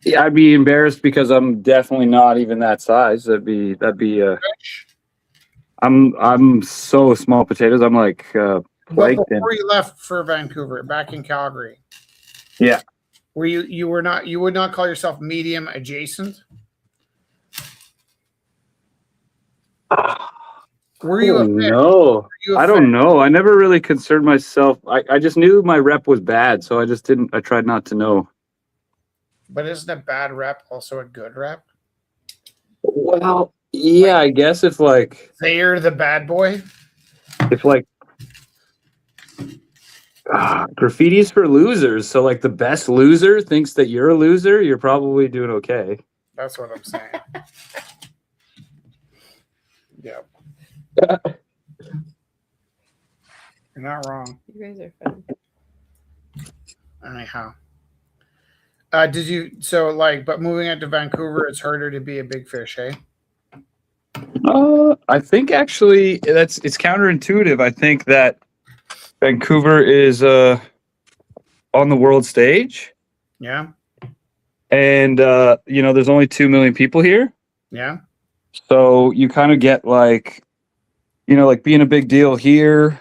Yeah, I'd be embarrassed because I'm definitely not even that size. That'd be I'm so small potatoes. I'm like But plankton. before you left for Vancouver, back in Calgary. Yeah. Were you would not call yourself medium adjacent? Were you a fish? No, Were you a I don't fish? know. I never really concerned myself. I just knew my rep was bad, so I tried not to know. But isn't a bad rep also a good rep? Well, yeah, I guess if They're the bad boy. graffiti's for losers, so like the best loser thinks that you're a loser, you're probably doing okay. That's what I'm saying. Yeah. You're not wrong. You guys are fun. Anyhow. But moving out to Vancouver, it's harder to be a big fish, eh? I think actually it's counterintuitive. I think that Vancouver is on the world stage. Yeah. And there's only 2 million people here. Yeah. So you kind of get like being a big deal here,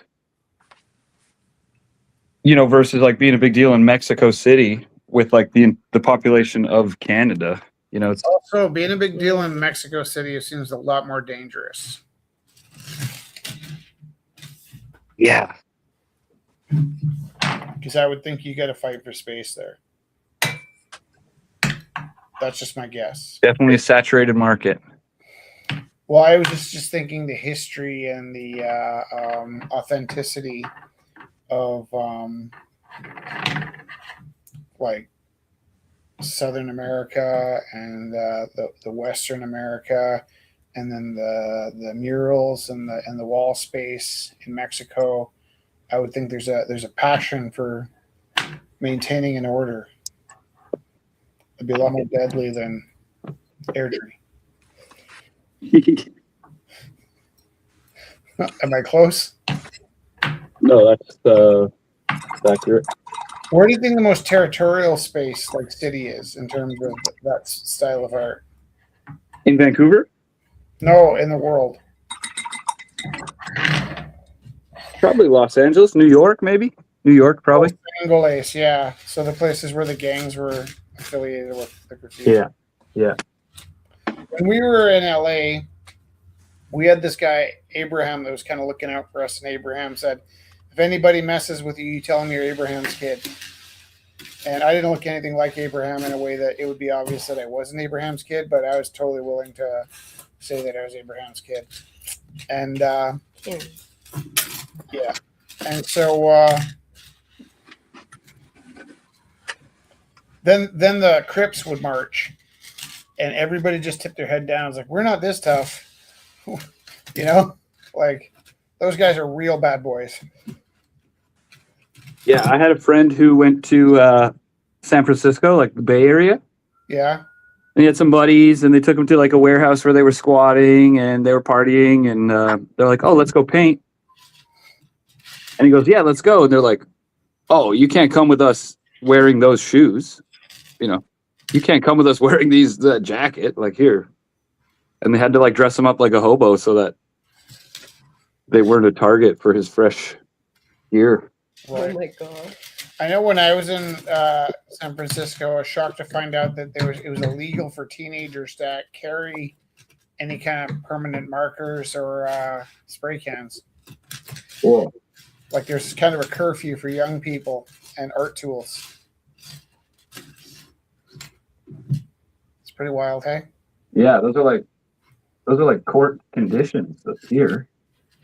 versus like being a big deal in Mexico City with like the population of Canada. It's Also being a big deal in Mexico City seems a lot more dangerous. Yeah. Because I would think you got to fight for space there. That's just my guess. Definitely a saturated market. Well, I was just thinking the history and the authenticity of like Southern America and the Western America, and then the murals and the wall space in Mexico. I would think there's a passion for maintaining an order. It'd be a lot more deadly than airdrie. Am I close? No, that's accurate. Where do you think the most territorial space like city is in terms of that style of art? In Vancouver? No, in the world. Probably Los Angeles, New York, maybe. New York, probably. Angolace, yeah. So the places where the gangs were affiliated with the graffiti. Yeah. When we were in LA, we had this guy, Abraham, that was kind of looking out for us. And Abraham said, if anybody messes with you, you tell him you're Abraham's kid. And I didn't look anything like Abraham in a way that it would be obvious that I wasn't Abraham's kid, but I was totally willing to say that I was Abraham's kid. And Yeah. yeah. And so then the Crips would march, and everybody just tipped their head down. It's like, we're not this tough. You know? Like, those guys are real bad boys. Yeah, I had a friend who went to San Francisco, like the Bay Area. Yeah. And he had some buddies, and they took him to like a warehouse where they were squatting and they were partying, and they're like, "Oh, let's go paint." And he goes, "Yeah, let's go." And they're like, "Oh, you can't come with us wearing those shoes. You know, you can't come with us wearing that jacket. Like here." And they had to like dress him up like a hobo so that they weren't a target for his fresh gear. Right. Oh my god. I know when I was in San Francisco, I was shocked to find out that it was illegal for teenagers to carry any kind of permanent markers or spray cans. Cool. Like there's kind of a curfew for young people and art tools. It's pretty wild, hey? Yeah, those are like court conditions that's here.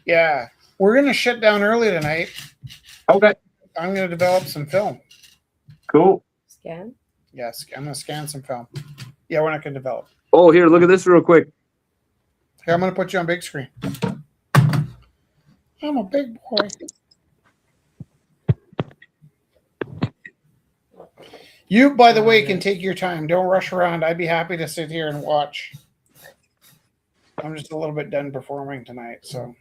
Yeah. We're gonna shut down early tonight. Okay, I'm gonna develop some film. cool. Scan? Yes, I'm gonna scan some film. Yeah, we're not gonna develop. Oh, here, look at this real quick. Okay, I'm gonna put you on big screen. I'm a big boy. You, by the way, can take your time. Don't rush around. I'd be happy to sit here and watch. I'm just a little bit done performing tonight, so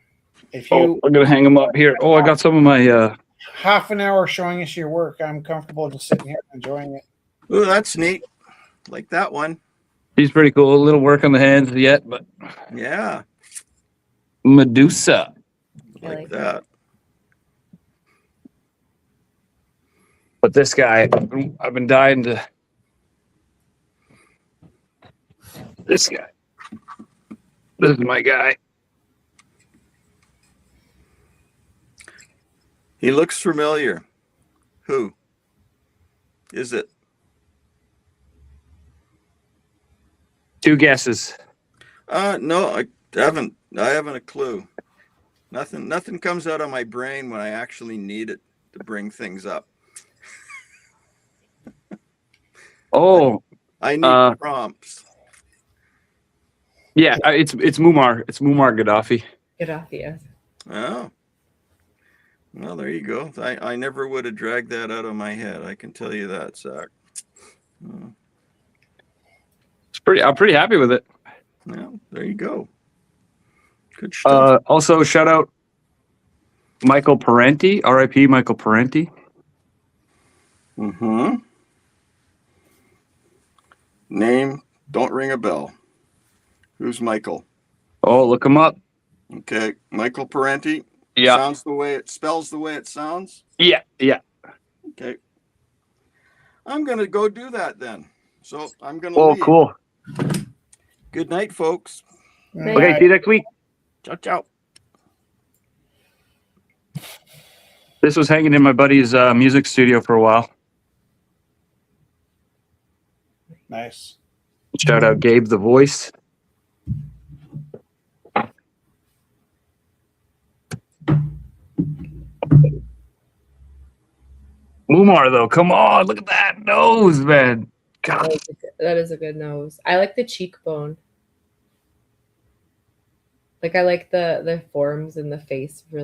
if Oh, you I'm gonna hang them up here. Oh, I got some of my. half an hour showing us your work, I'm comfortable just sitting here enjoying it. Ooh, that's neat. Like that one. He's pretty cool. A little work on the hands yet, but Yeah, Medusa. I like like that. But this guy, I've been dying to. This guy. This is my guy. He looks familiar. Who is it? Two guesses. No, I haven't a clue. Nothing comes out of my brain when I actually need it to bring things up. Oh, I need prompts. yeah, it's Muammar. It's Muammar Gaddafi. Gaddafi. Oh. Well, there you go. I never would have dragged that out of my head. I can tell you that, Zach. I'm pretty happy with it. Well, there you go. Good stuff. Also, shout out Michael Parenti, R.I.P. Michael Parenti. Mm-hmm. Name, don't ring a bell. Who's Michael? Oh, look him up. Okay, Michael Parenti. Yeah. Spells the way it sounds. Yeah. Okay. I'm gonna go do that then. So I'm gonna Oh, leave. cool. Good night, folks. Okay, see you next week. Ciao, ciao. This was hanging in my buddy's music studio for a while. Nice. Shout out Gabe the Voice. Muammar, though, come on, look at that nose, man. God. That is a good nose. I like the cheekbone. Like I like the forms in the face are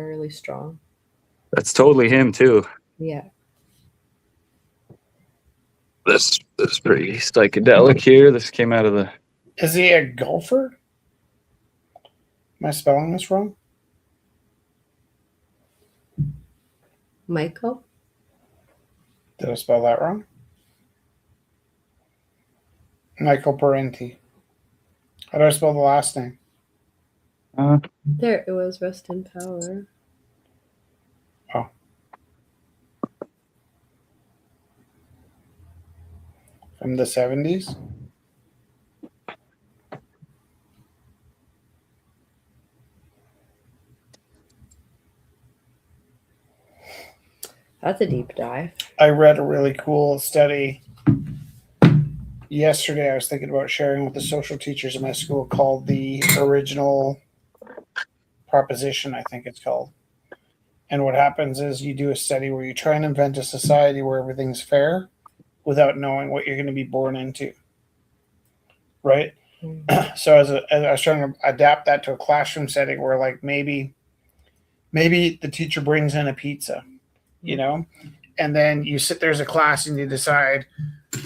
really strong. That's totally him too. Yeah. This is pretty psychedelic here. This came out of the. Is he a golfer? Am I spelling this wrong? Michael? Did I spell that wrong? Michael Parenti. How do I spell the last name? There it was. Rest in power. Oh. From the 70s? That's a deep dive. I read a really cool study yesterday I was thinking about sharing with the social teachers in my school called the original proposition, I think it's called. And what happens is you do a study where you try and invent a society where everything's fair without knowing what you're going to be born into. Right? So as I was trying to adapt that to a classroom setting where like maybe the teacher brings in a pizza, you know, and then you sit there as a class and you decide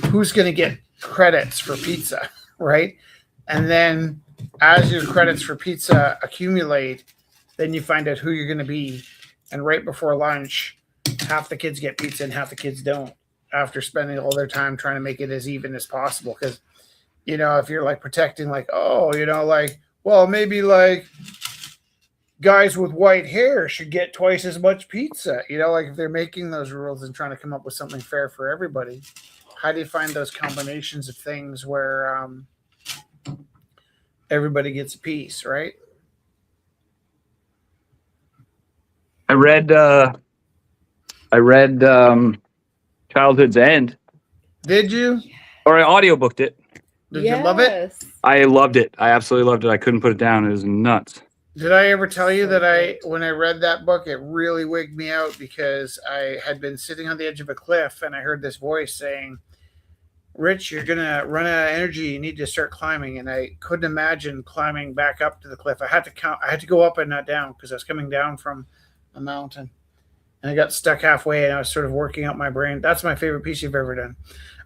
who's going to get credits for pizza, right? And then as your credits for pizza accumulate, then you find out who you're going to be. And right before lunch, half the kids get pizza and half the kids don't, after spending all their time trying to make it as even as possible. Because, you know, if you're like protecting, like, oh, you know, like, well, maybe like guys with white hair should get twice as much pizza, you know, like if they're making those rules and trying to come up with something fair for everybody, how do you find those combinations of things where everybody gets a piece, right? I read Childhood's End. Did you? Or I audiobooked it. Did you love it? I loved it. I absolutely loved it. I couldn't put it down. It was nuts. Did I ever tell you that when I read that book, it really wigged me out because I had been sitting on the edge of a cliff and I heard this voice saying, Rich, you're going to run out of energy. You need to start climbing. And I couldn't imagine climbing back up to the cliff. I had to go up and not down because I was coming down from a mountain. And I got stuck halfway and I was sort of working out my brain. That's my favorite piece you've ever done.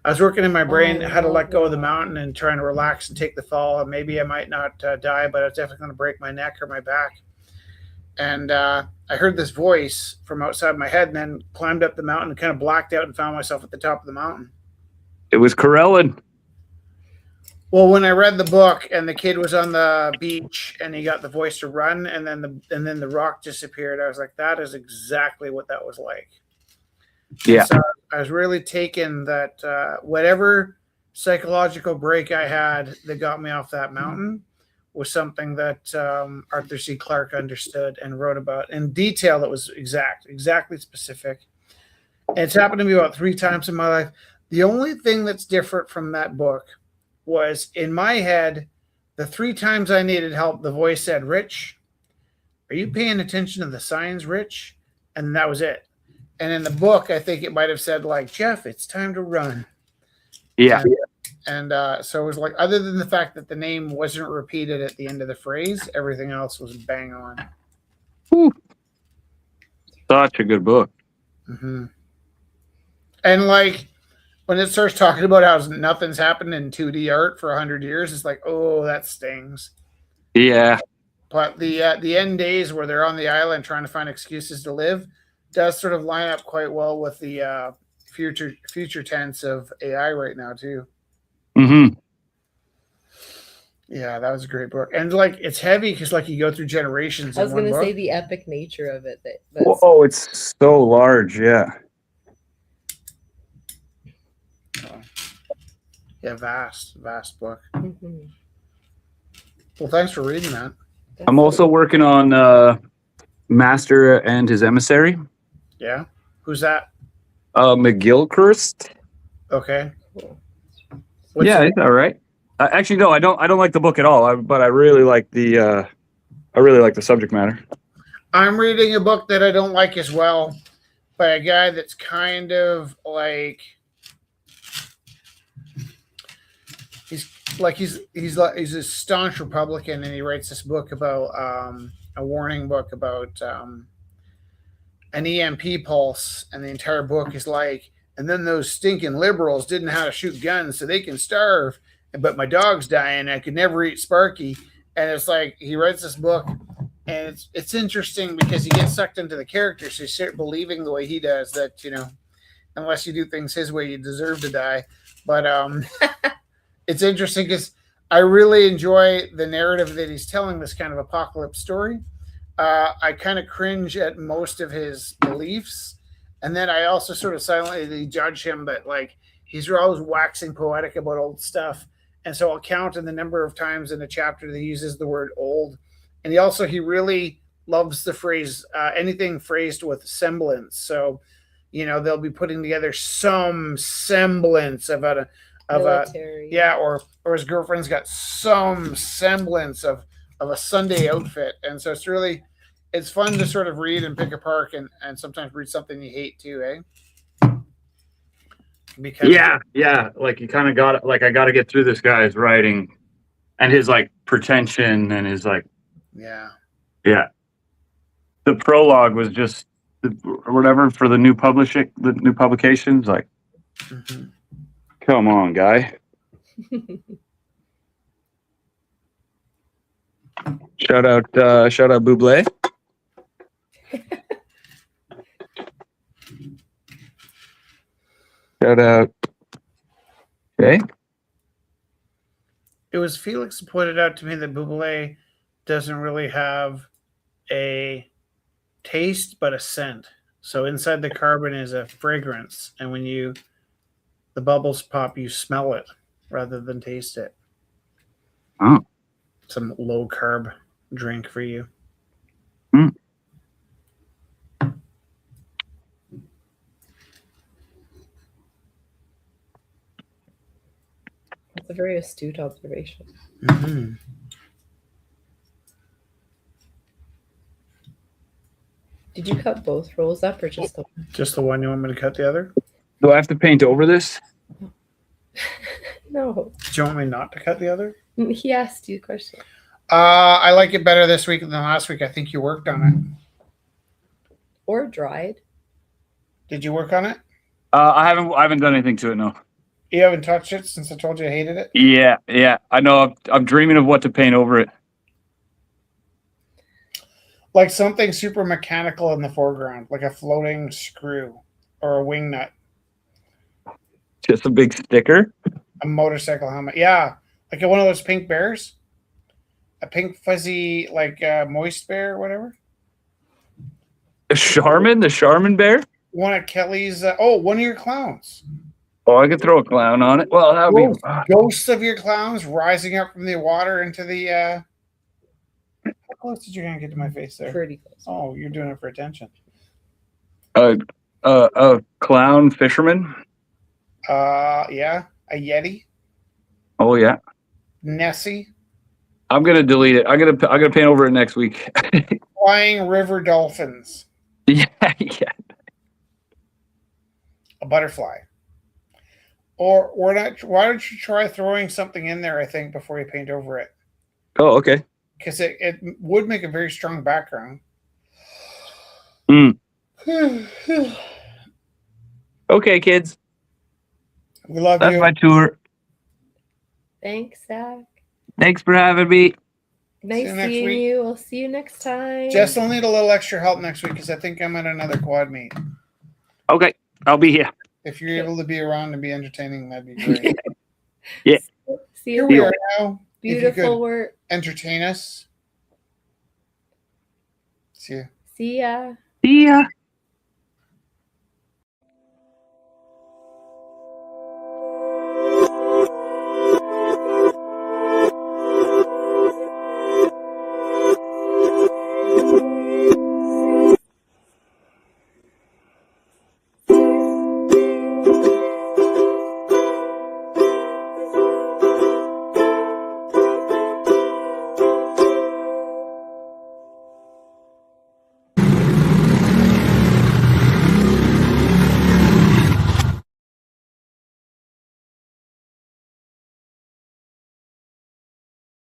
I was working in my brain how to let go of the mountain and trying to relax and take the fall. And maybe I might not die, but I was definitely going to break my neck or my back. And I heard this voice from outside my head and then climbed up the mountain and kind of blacked out and found myself at the top of the mountain. It was Corellin. Well, when I read the book and the kid was on the beach and he got the voice to run and then the rock disappeared, I was like, that is exactly what that was like. Yeah. So I was really taken that whatever psychological break I had that got me off that mountain was something that Arthur C. Clarke understood and wrote about in detail. That was exactly specific. And it's happened to me about 3 times in my life. The only thing that's different from that book was in my head, the 3 times I needed help, the voice said, Rich, are you paying attention to the signs, Rich? And that was it. And in the book, I think it might have said like, Jeff, it's time to run. Yeah. And so it was like, other than the fact that the name wasn't repeated at the end of the phrase, everything else was bang on. Whew. Such a good book. Mm-hmm. And like when it starts talking about how nothing's happened in 2D art for 100 years, it's like, oh, that stings. Yeah. But the end days where they're on the island trying to find excuses to live does sort of line up quite well with the future tense of AI right now too. Mm-hmm. Yeah, that was a great book, and like it's heavy because like you go through generations. I was going to say the epic nature of it. Whoa, it's so large. Yeah. Yeah, vast book. Mm-hmm. Well, thanks for reading that. I'm also working on Master and His Emissary. Yeah, who's that? McGilchrist. Okay. He's all right. Actually, no, I don't like the book at all. But I really like the subject matter. I'm reading a book that I don't like as well, by a guy that's kind of like he's a staunch Republican, and he writes this book about a warning book about an EMP pulse, and the entire book is like, and then those stinking liberals didn't know how to shoot guns, so they can starve. But my dog's dying. I could never eat Sparky. And it's like he writes this book, and it's interesting because you get sucked into the character, so you start believing the way he does that, you know, unless you do things his way, you deserve to die. But it's interesting because I really enjoy the narrative that he's telling, this kind of apocalypse story. I kind of cringe at most of his beliefs. And then I also sort of silently judge him, but like he's always waxing poetic about old stuff. And so I'll count in the number of times in a chapter that he uses the word old. And he really loves the phrase, anything phrased with semblance. So, you know, they'll be putting together some semblance of of Military. or his girlfriend's got some semblance of a Sunday outfit, and so it's fun to sort of read and pick apart, and sometimes read something you hate too, eh? Because Yeah. Like you kind of got like I got to get through this guy's writing, and his like pretension, and his like yeah. The prologue was just whatever for the new publications. Like, Mhm. come on, guy. Shout out Buble. Shout out. Okay. It was Felix who pointed out to me that Buble doesn't really have a taste but a scent. So inside the carbon is a fragrance, and when the bubbles pop, you smell it rather than taste it. Oh. Some low carb drink for you. Mm. That's a very astute observation. Mm-hmm. Did you cut both rolls up or just the one? Just the one. You want me to cut the other? Do I have to paint over this? No. Do you want me not to cut the other? He asked you a question. I like it better this week than last week. I think you worked on it. Or dried. Did you work on it? I haven't done anything to it. No. You haven't touched it since I told you I hated it? Yeah. I know. I'm dreaming of what to paint over it. Like something super mechanical in the foreground, like a floating screw or a wing nut. Just a big sticker. A motorcycle helmet. Yeah. Like one of those pink bears. A pink fuzzy, like moist bear or whatever. The Charmin bear. One of Kelly's. One of your clowns. Oh, I could throw a clown on it. Well, that would be Ghosts of your clowns rising up from the water into the. How close did your hand get to my face there? Pretty close. Oh, you're doing it for attention. a clown fisherman. Yeah, a Yeti. Oh yeah. Nessie. I'm gonna delete it. I'm gonna paint over it next week. Flying river dolphins. Yeah. A butterfly. Or why don't you try throwing something in there, I think, before you paint over it? Oh, okay. Because it would make a very strong background. Mm. Okay, kids. We love That's you. my tour. Thanks, Zach. Thanks for having me. Nice you next seeing week. you. We'll see you next time. Jess will need a little extra help next week because I think I'm at another quad meet. Okay, I'll be here. If you're able to be around and be entertaining, that'd be great. Yeah. See Here you. we are now. Beautiful work. Entertain us. See you. See ya. See ya.